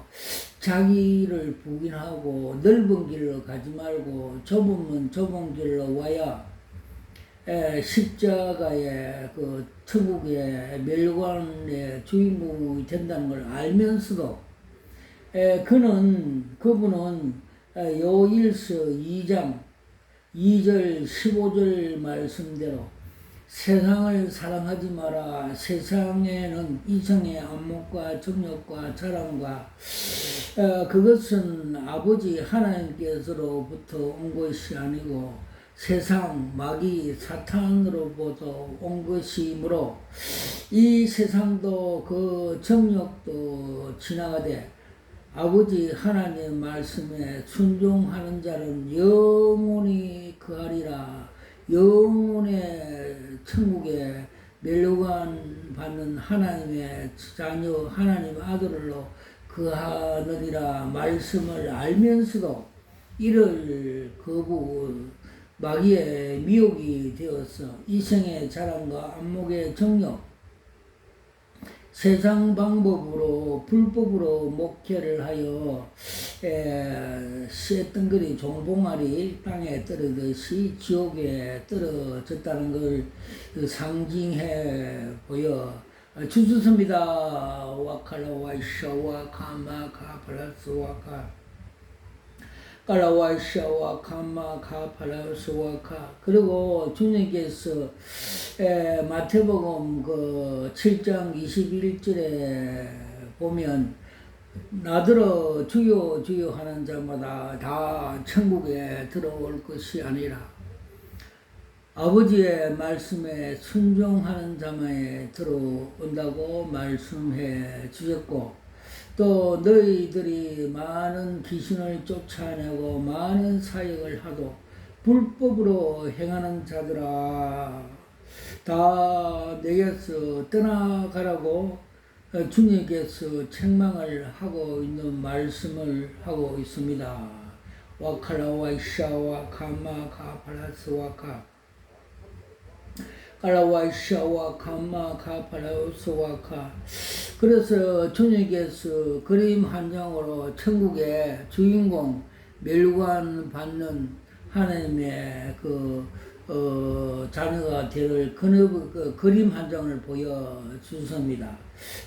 자기를 부인하고 넓은 길로 가지 말고 좁은 길로 와야 십자가의 그 천국의 멸관의 주인공이 된다는 걸 알면서도 그분은 요일서 2장 2절 15절 말씀대로 세상을 사랑하지 마라. 세상에는 이성의 안목과 정욕과 자랑과 그것은 아버지 하나님께서로부터 온 것이 아니고 세상 마귀 사탄으로부터 온 것이므로 이 세상도 그 정욕도 지나가되 아버지 하나님 말씀에 순종하는 자는 영원히 거하리라. 영원의 천국에 멸관 받는 하나님의 자녀 하나님 아들로 거하느니라 말씀을 알면서도 이를 거부 마귀의 미혹이 되어서 이생의 자랑과 안목의 정욕 세상 방법으로 불법으로 목회를 하여 쇳덩어리 종봉알이 땅에 떨어듯이 지옥에 떨어졌다는 걸 상징해 보여 주셨습니다. 와칼라와이샤와 카마카 플라스와카 깔라와이샤와 카마카 팔라스와카. 그리고 주님께서 마태복음 그 7장 21절에 보면 나더러 주여 주여 하는 자마다 다 천국에 들어올 것이 아니라 아버지의 말씀에 순종하는 자만에 들어온다고 말씀해 주셨고 또 너희들이 많은 귀신을 쫓아내고 많은 사역을 하도 불법으로 행하는 자들아 다 내게서 떠나가라고 주님께서 책망을 하고 있는 말씀을 하고 있습니다. 와칼라와이샤와 카마카 팔라스와카 깔라와이샤와 카마카 팔라스와카. 그래서 주님께서 그림 한 장으로 천국의 주인공 멸관 받는 하나님의 자녀가 될 그림 한 장을 보여주셨습니다.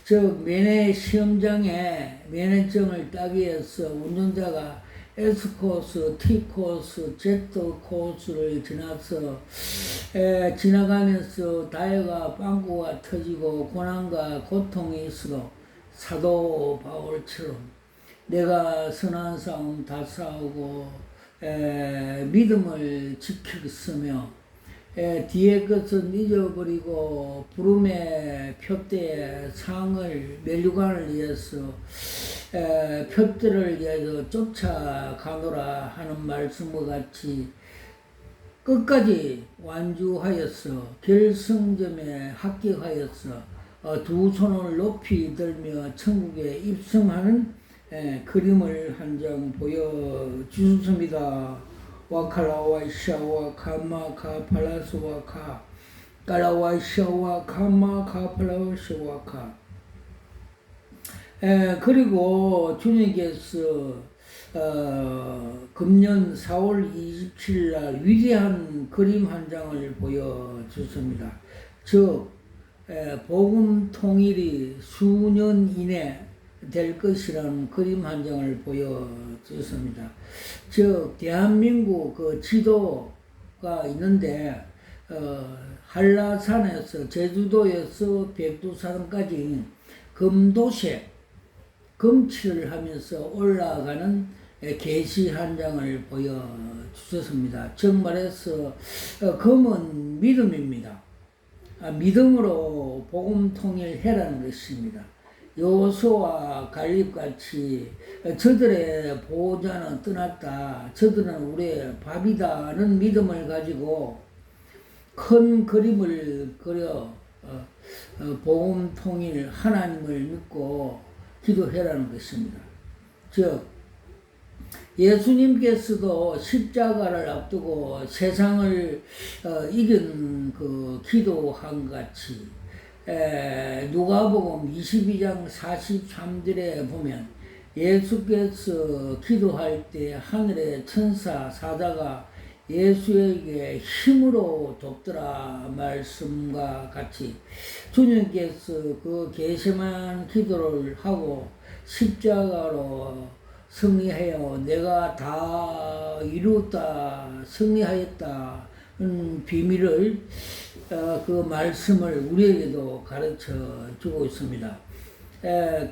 즉 면회 시험장에 면회증을 따기 위해서 운전자가 S코스, T코스, Z코스를 지나서 지나가면서 다이가 빵꾸가 터지고 고난과 고통이 있어도 사도 바울처럼 내가 선한 싸움 다 싸우고 믿음을 지켰으며 뒤에 것은 잊어버리고 부름의 표대의 상을 멸류관을 위해서 표대를 위해서 쫓아가노라 하는 말씀과 같이 끝까지 완주하였어 결승점에 합격하였어 두 손을 높이 들며 천국에 입성하는 그림을 한 장 보여주셨습니다. 와카라와 샤와 카마 카팔라스와 카 까라와 샤와 카마 카팔라스와 카 그리고 주님께서 금년 4월 27일 날 위대한 그림 한 장을 보여주셨습니다. 즉 복음 통일이 수년 이내 될 것이라는 그림 한 장을 보여주셨습니다. 즉 대한민국 그 지도가 있는데 한라산에서 제주도에서 백두산까지 금도색 금칠을 하면서 올라가는 계시 한 장을 보여주셨습니다. 즉 말해서 금은 믿음입니다. 믿음으로 복음 통일해라는 것입니다. 여호수아와 갈렙같이 저들의 보호자는 떠났다. 저들은 우리의 밥이다는 믿음을 가지고 큰 그림을 그려 복음 통일 하나님을 믿고 기도해라는 것입니다. 즉 예수님께서도 십자가를 앞두고 세상을 이긴 그 기도한 같이 누가복음 22장 43절에 보면 예수께서 기도할 때 하늘의 천사 사자가 예수에게 힘으로 돕더라 말씀과 같이 주님께서 그 겟세마네 기도를 하고 십자가로 승리하여 내가 다 이루었다 승리하였다 비밀을 그 말씀을 우리에게도 가르쳐 주고 있습니다.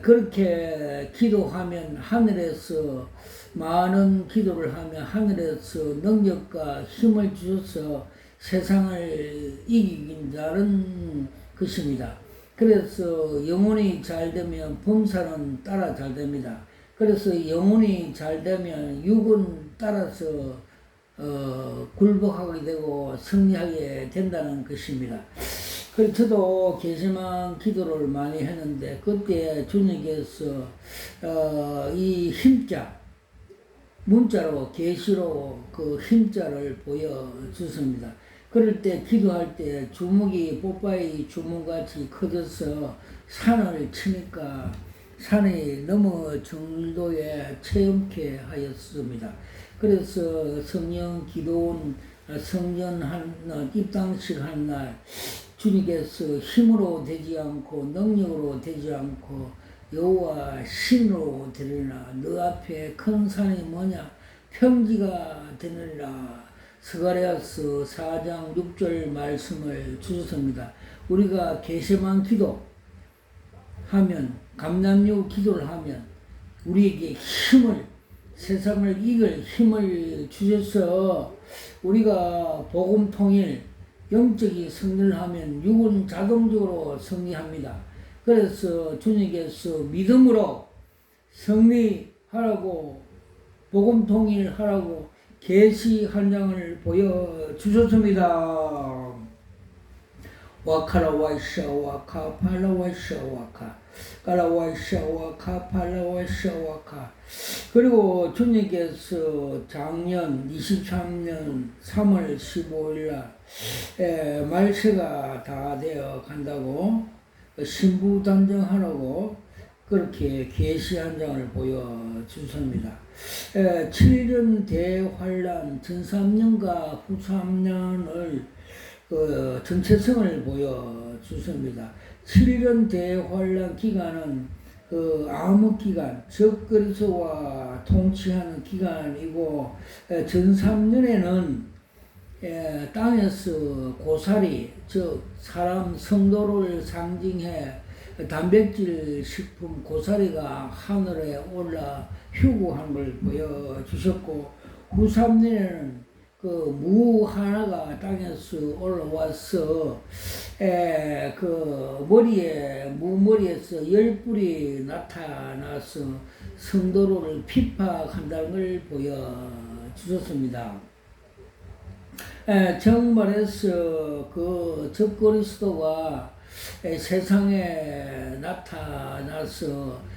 그렇게 기도하면 하늘에서 많은 기도를 하면 하늘에서 능력과 힘을 주셔서 세상을 이긴다는 것입니다. 그래서 영혼이 잘 되면 범사는 따라 잘 됩니다. 그래서 영혼이 잘 되면 육은 따라서 굴복하게 되고 승리하게 된다는 것입니다. 그래서 저도 겟세마네 기도를 많이 했는데 그때 주님께서 이 힘자 문자로 계시로 그 힘자를 보여주십니다. 그럴 때 기도할 때 주먹이 뽀빠이 주먹같이 커져서 산을 치니까 산이 너무 정도에 체험케 하였습니다. 그래서 성령 기도원 성전 입당식 한 날 주님께서 힘으로 되지 않고 능력으로 되지 않고 여호와 신으로 되리라. 너 앞에 큰 산이 뭐냐 평지가 되느니라. 스가랴서 4장 6절 말씀을 주셨습니다. 우리가 겟세마네 기도 하면 감람육 기도를 하면 우리에게 힘을 세상을 이길 힘을 주셔서 우리가 복음 통일 영적인 승리를 하면 육은 자동적으로 승리합니다. 그래서 주님께서 믿음으로 승리하라고 복음 통일하라고 계시 한 장을 보여주셨습니다. 와카라와샤와카 팔라와샤와카 까라와샤와카 팔라와샤와카. 그리고 주님께서 작년 23년 3월 15일 날 말세가 다 되어 간다고 신부 단정하라고 그렇게 계시 한 장을 보여주셨습니다. 7년 대환란 전 3년과 후 3년을 정체성을 보여주십니다. 7년 대환란 기간은 암흑 기간, 즉 그리스도와 통치하는 기간이고 전 3년에는 땅에서 고사리, 즉 사람 성도를 상징해 단백질 식품 고사리가 하늘에 올라 휴구한 걸 보여주셨고, 후 3년에는 그 무 하나가 땅에서 올라와서 그 무머리에서 열뿔이 나타나서 성도를 피팍한다는 걸 보여주셨습니다. 정말해서 그 적그리스도가 세상에 나타나서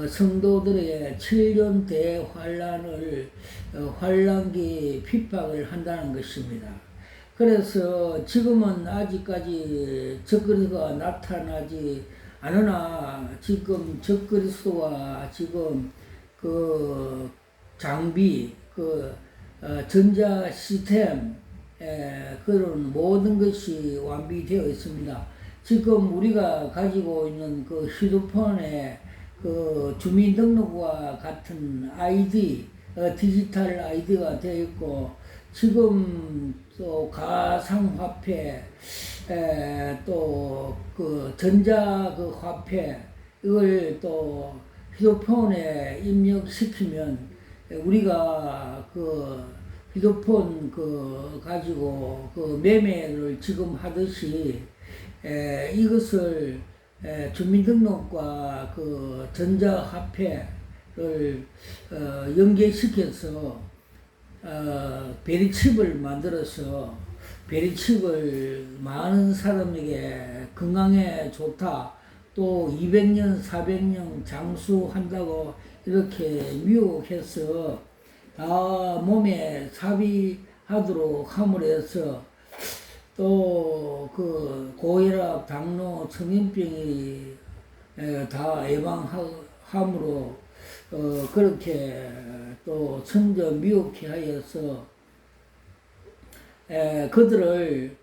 성도들의 7년 대환란을 환란기 핍박을 한다는 것입니다. 그래서 지금은 아직까지 적그리스도가 나타나지 않으나 지금 적그리스도가 지금 그 장비 전자 시스템 그런 모든 것이 완비되어 있습니다. 지금 우리가 가지고 있는 그 휴대폰에 그 주민등록과 같은 아이디, 디지털 아이디가 되어 있고, 지금 또 가상화폐, 또 그 전자 그 화폐, 이걸 또 휴대폰에 입력시키면 우리가 그 휴대폰 그 가지고 그 매매를 지금 하듯이 이것을 주민등록과 그 전자화폐를 연계시켜서 베리칩을 만들어서 베리칩을 많은 사람에게 건강에 좋다, 또 200년, 400년 장수한다고 이렇게 미혹해서 다 몸에 삽입하도록 함으로 해서 또 그 고혈압, 당뇨, 성인병이 다 예방함으로 그렇게 또 천저 미혹해 하여서 그들을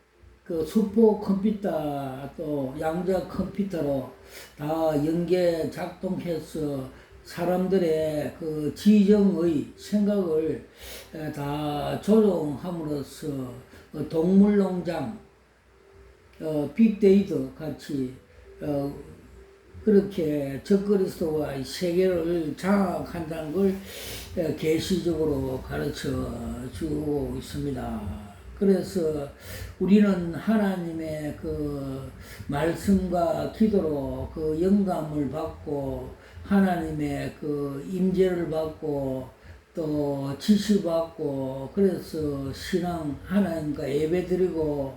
그 슈퍼 컴퓨터 또 양자 컴퓨터로 다 연계 작동해서 사람들의 그 지정의 생각을 다 조종함으로써 동물농장, 빅데이터 같이 그렇게 적그리스도와 세계를 장악한다는 걸 계시적으로 가르쳐 주고 있습니다. 그래서 우리는 하나님의 그 말씀과 기도로 그 영감을 받고 하나님의 그 임재를 받고 또 지시받고 그래서 신앙 하나님과 예배드리고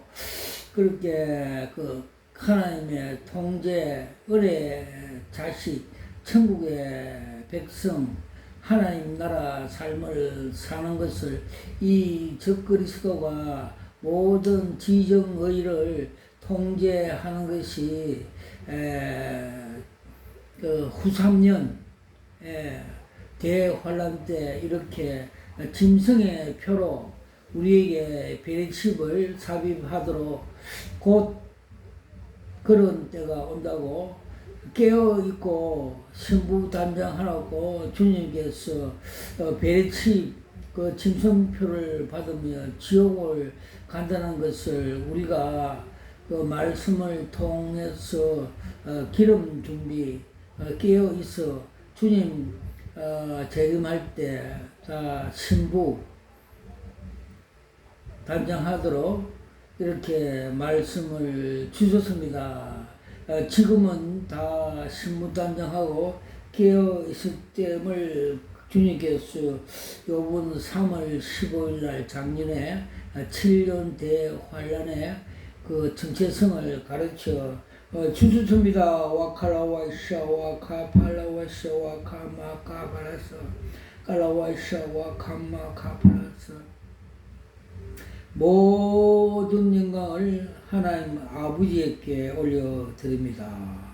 그렇게 그 하나님의 통제 은혜 자식 천국의 백성 하나님 나라 삶을 사는 것을 이 적그리스도가 모든 지정의를 통제하는 것이 그 후 3년 대환란 때 이렇게 짐승의 표로 우리에게 베리칩을 삽입하도록 곧 그런 때가 온다고 깨어있고 신부단장하라고 주님께서 베리칩 그 짐승표를 받으며 지옥을 간다는 것을 우리가 그 말씀을 통해서 기름 준비 깨어 있어 주님 재림할 때 다 신부 단장하도록 이렇게 말씀을 주셨습니다. 지금은 다 신부 단장하고 깨어 있을 때를 주님께서 요번 3월 15일 날 작년에 7년 대환란의 그 정체성을 가르쳐 주셨습니다. 와카라와샤 와카팔라와샤 와카마카팔라서 깔라와샤 와카마카팔라서 모든 영광을 하나님 아버지에게 올려드립니다.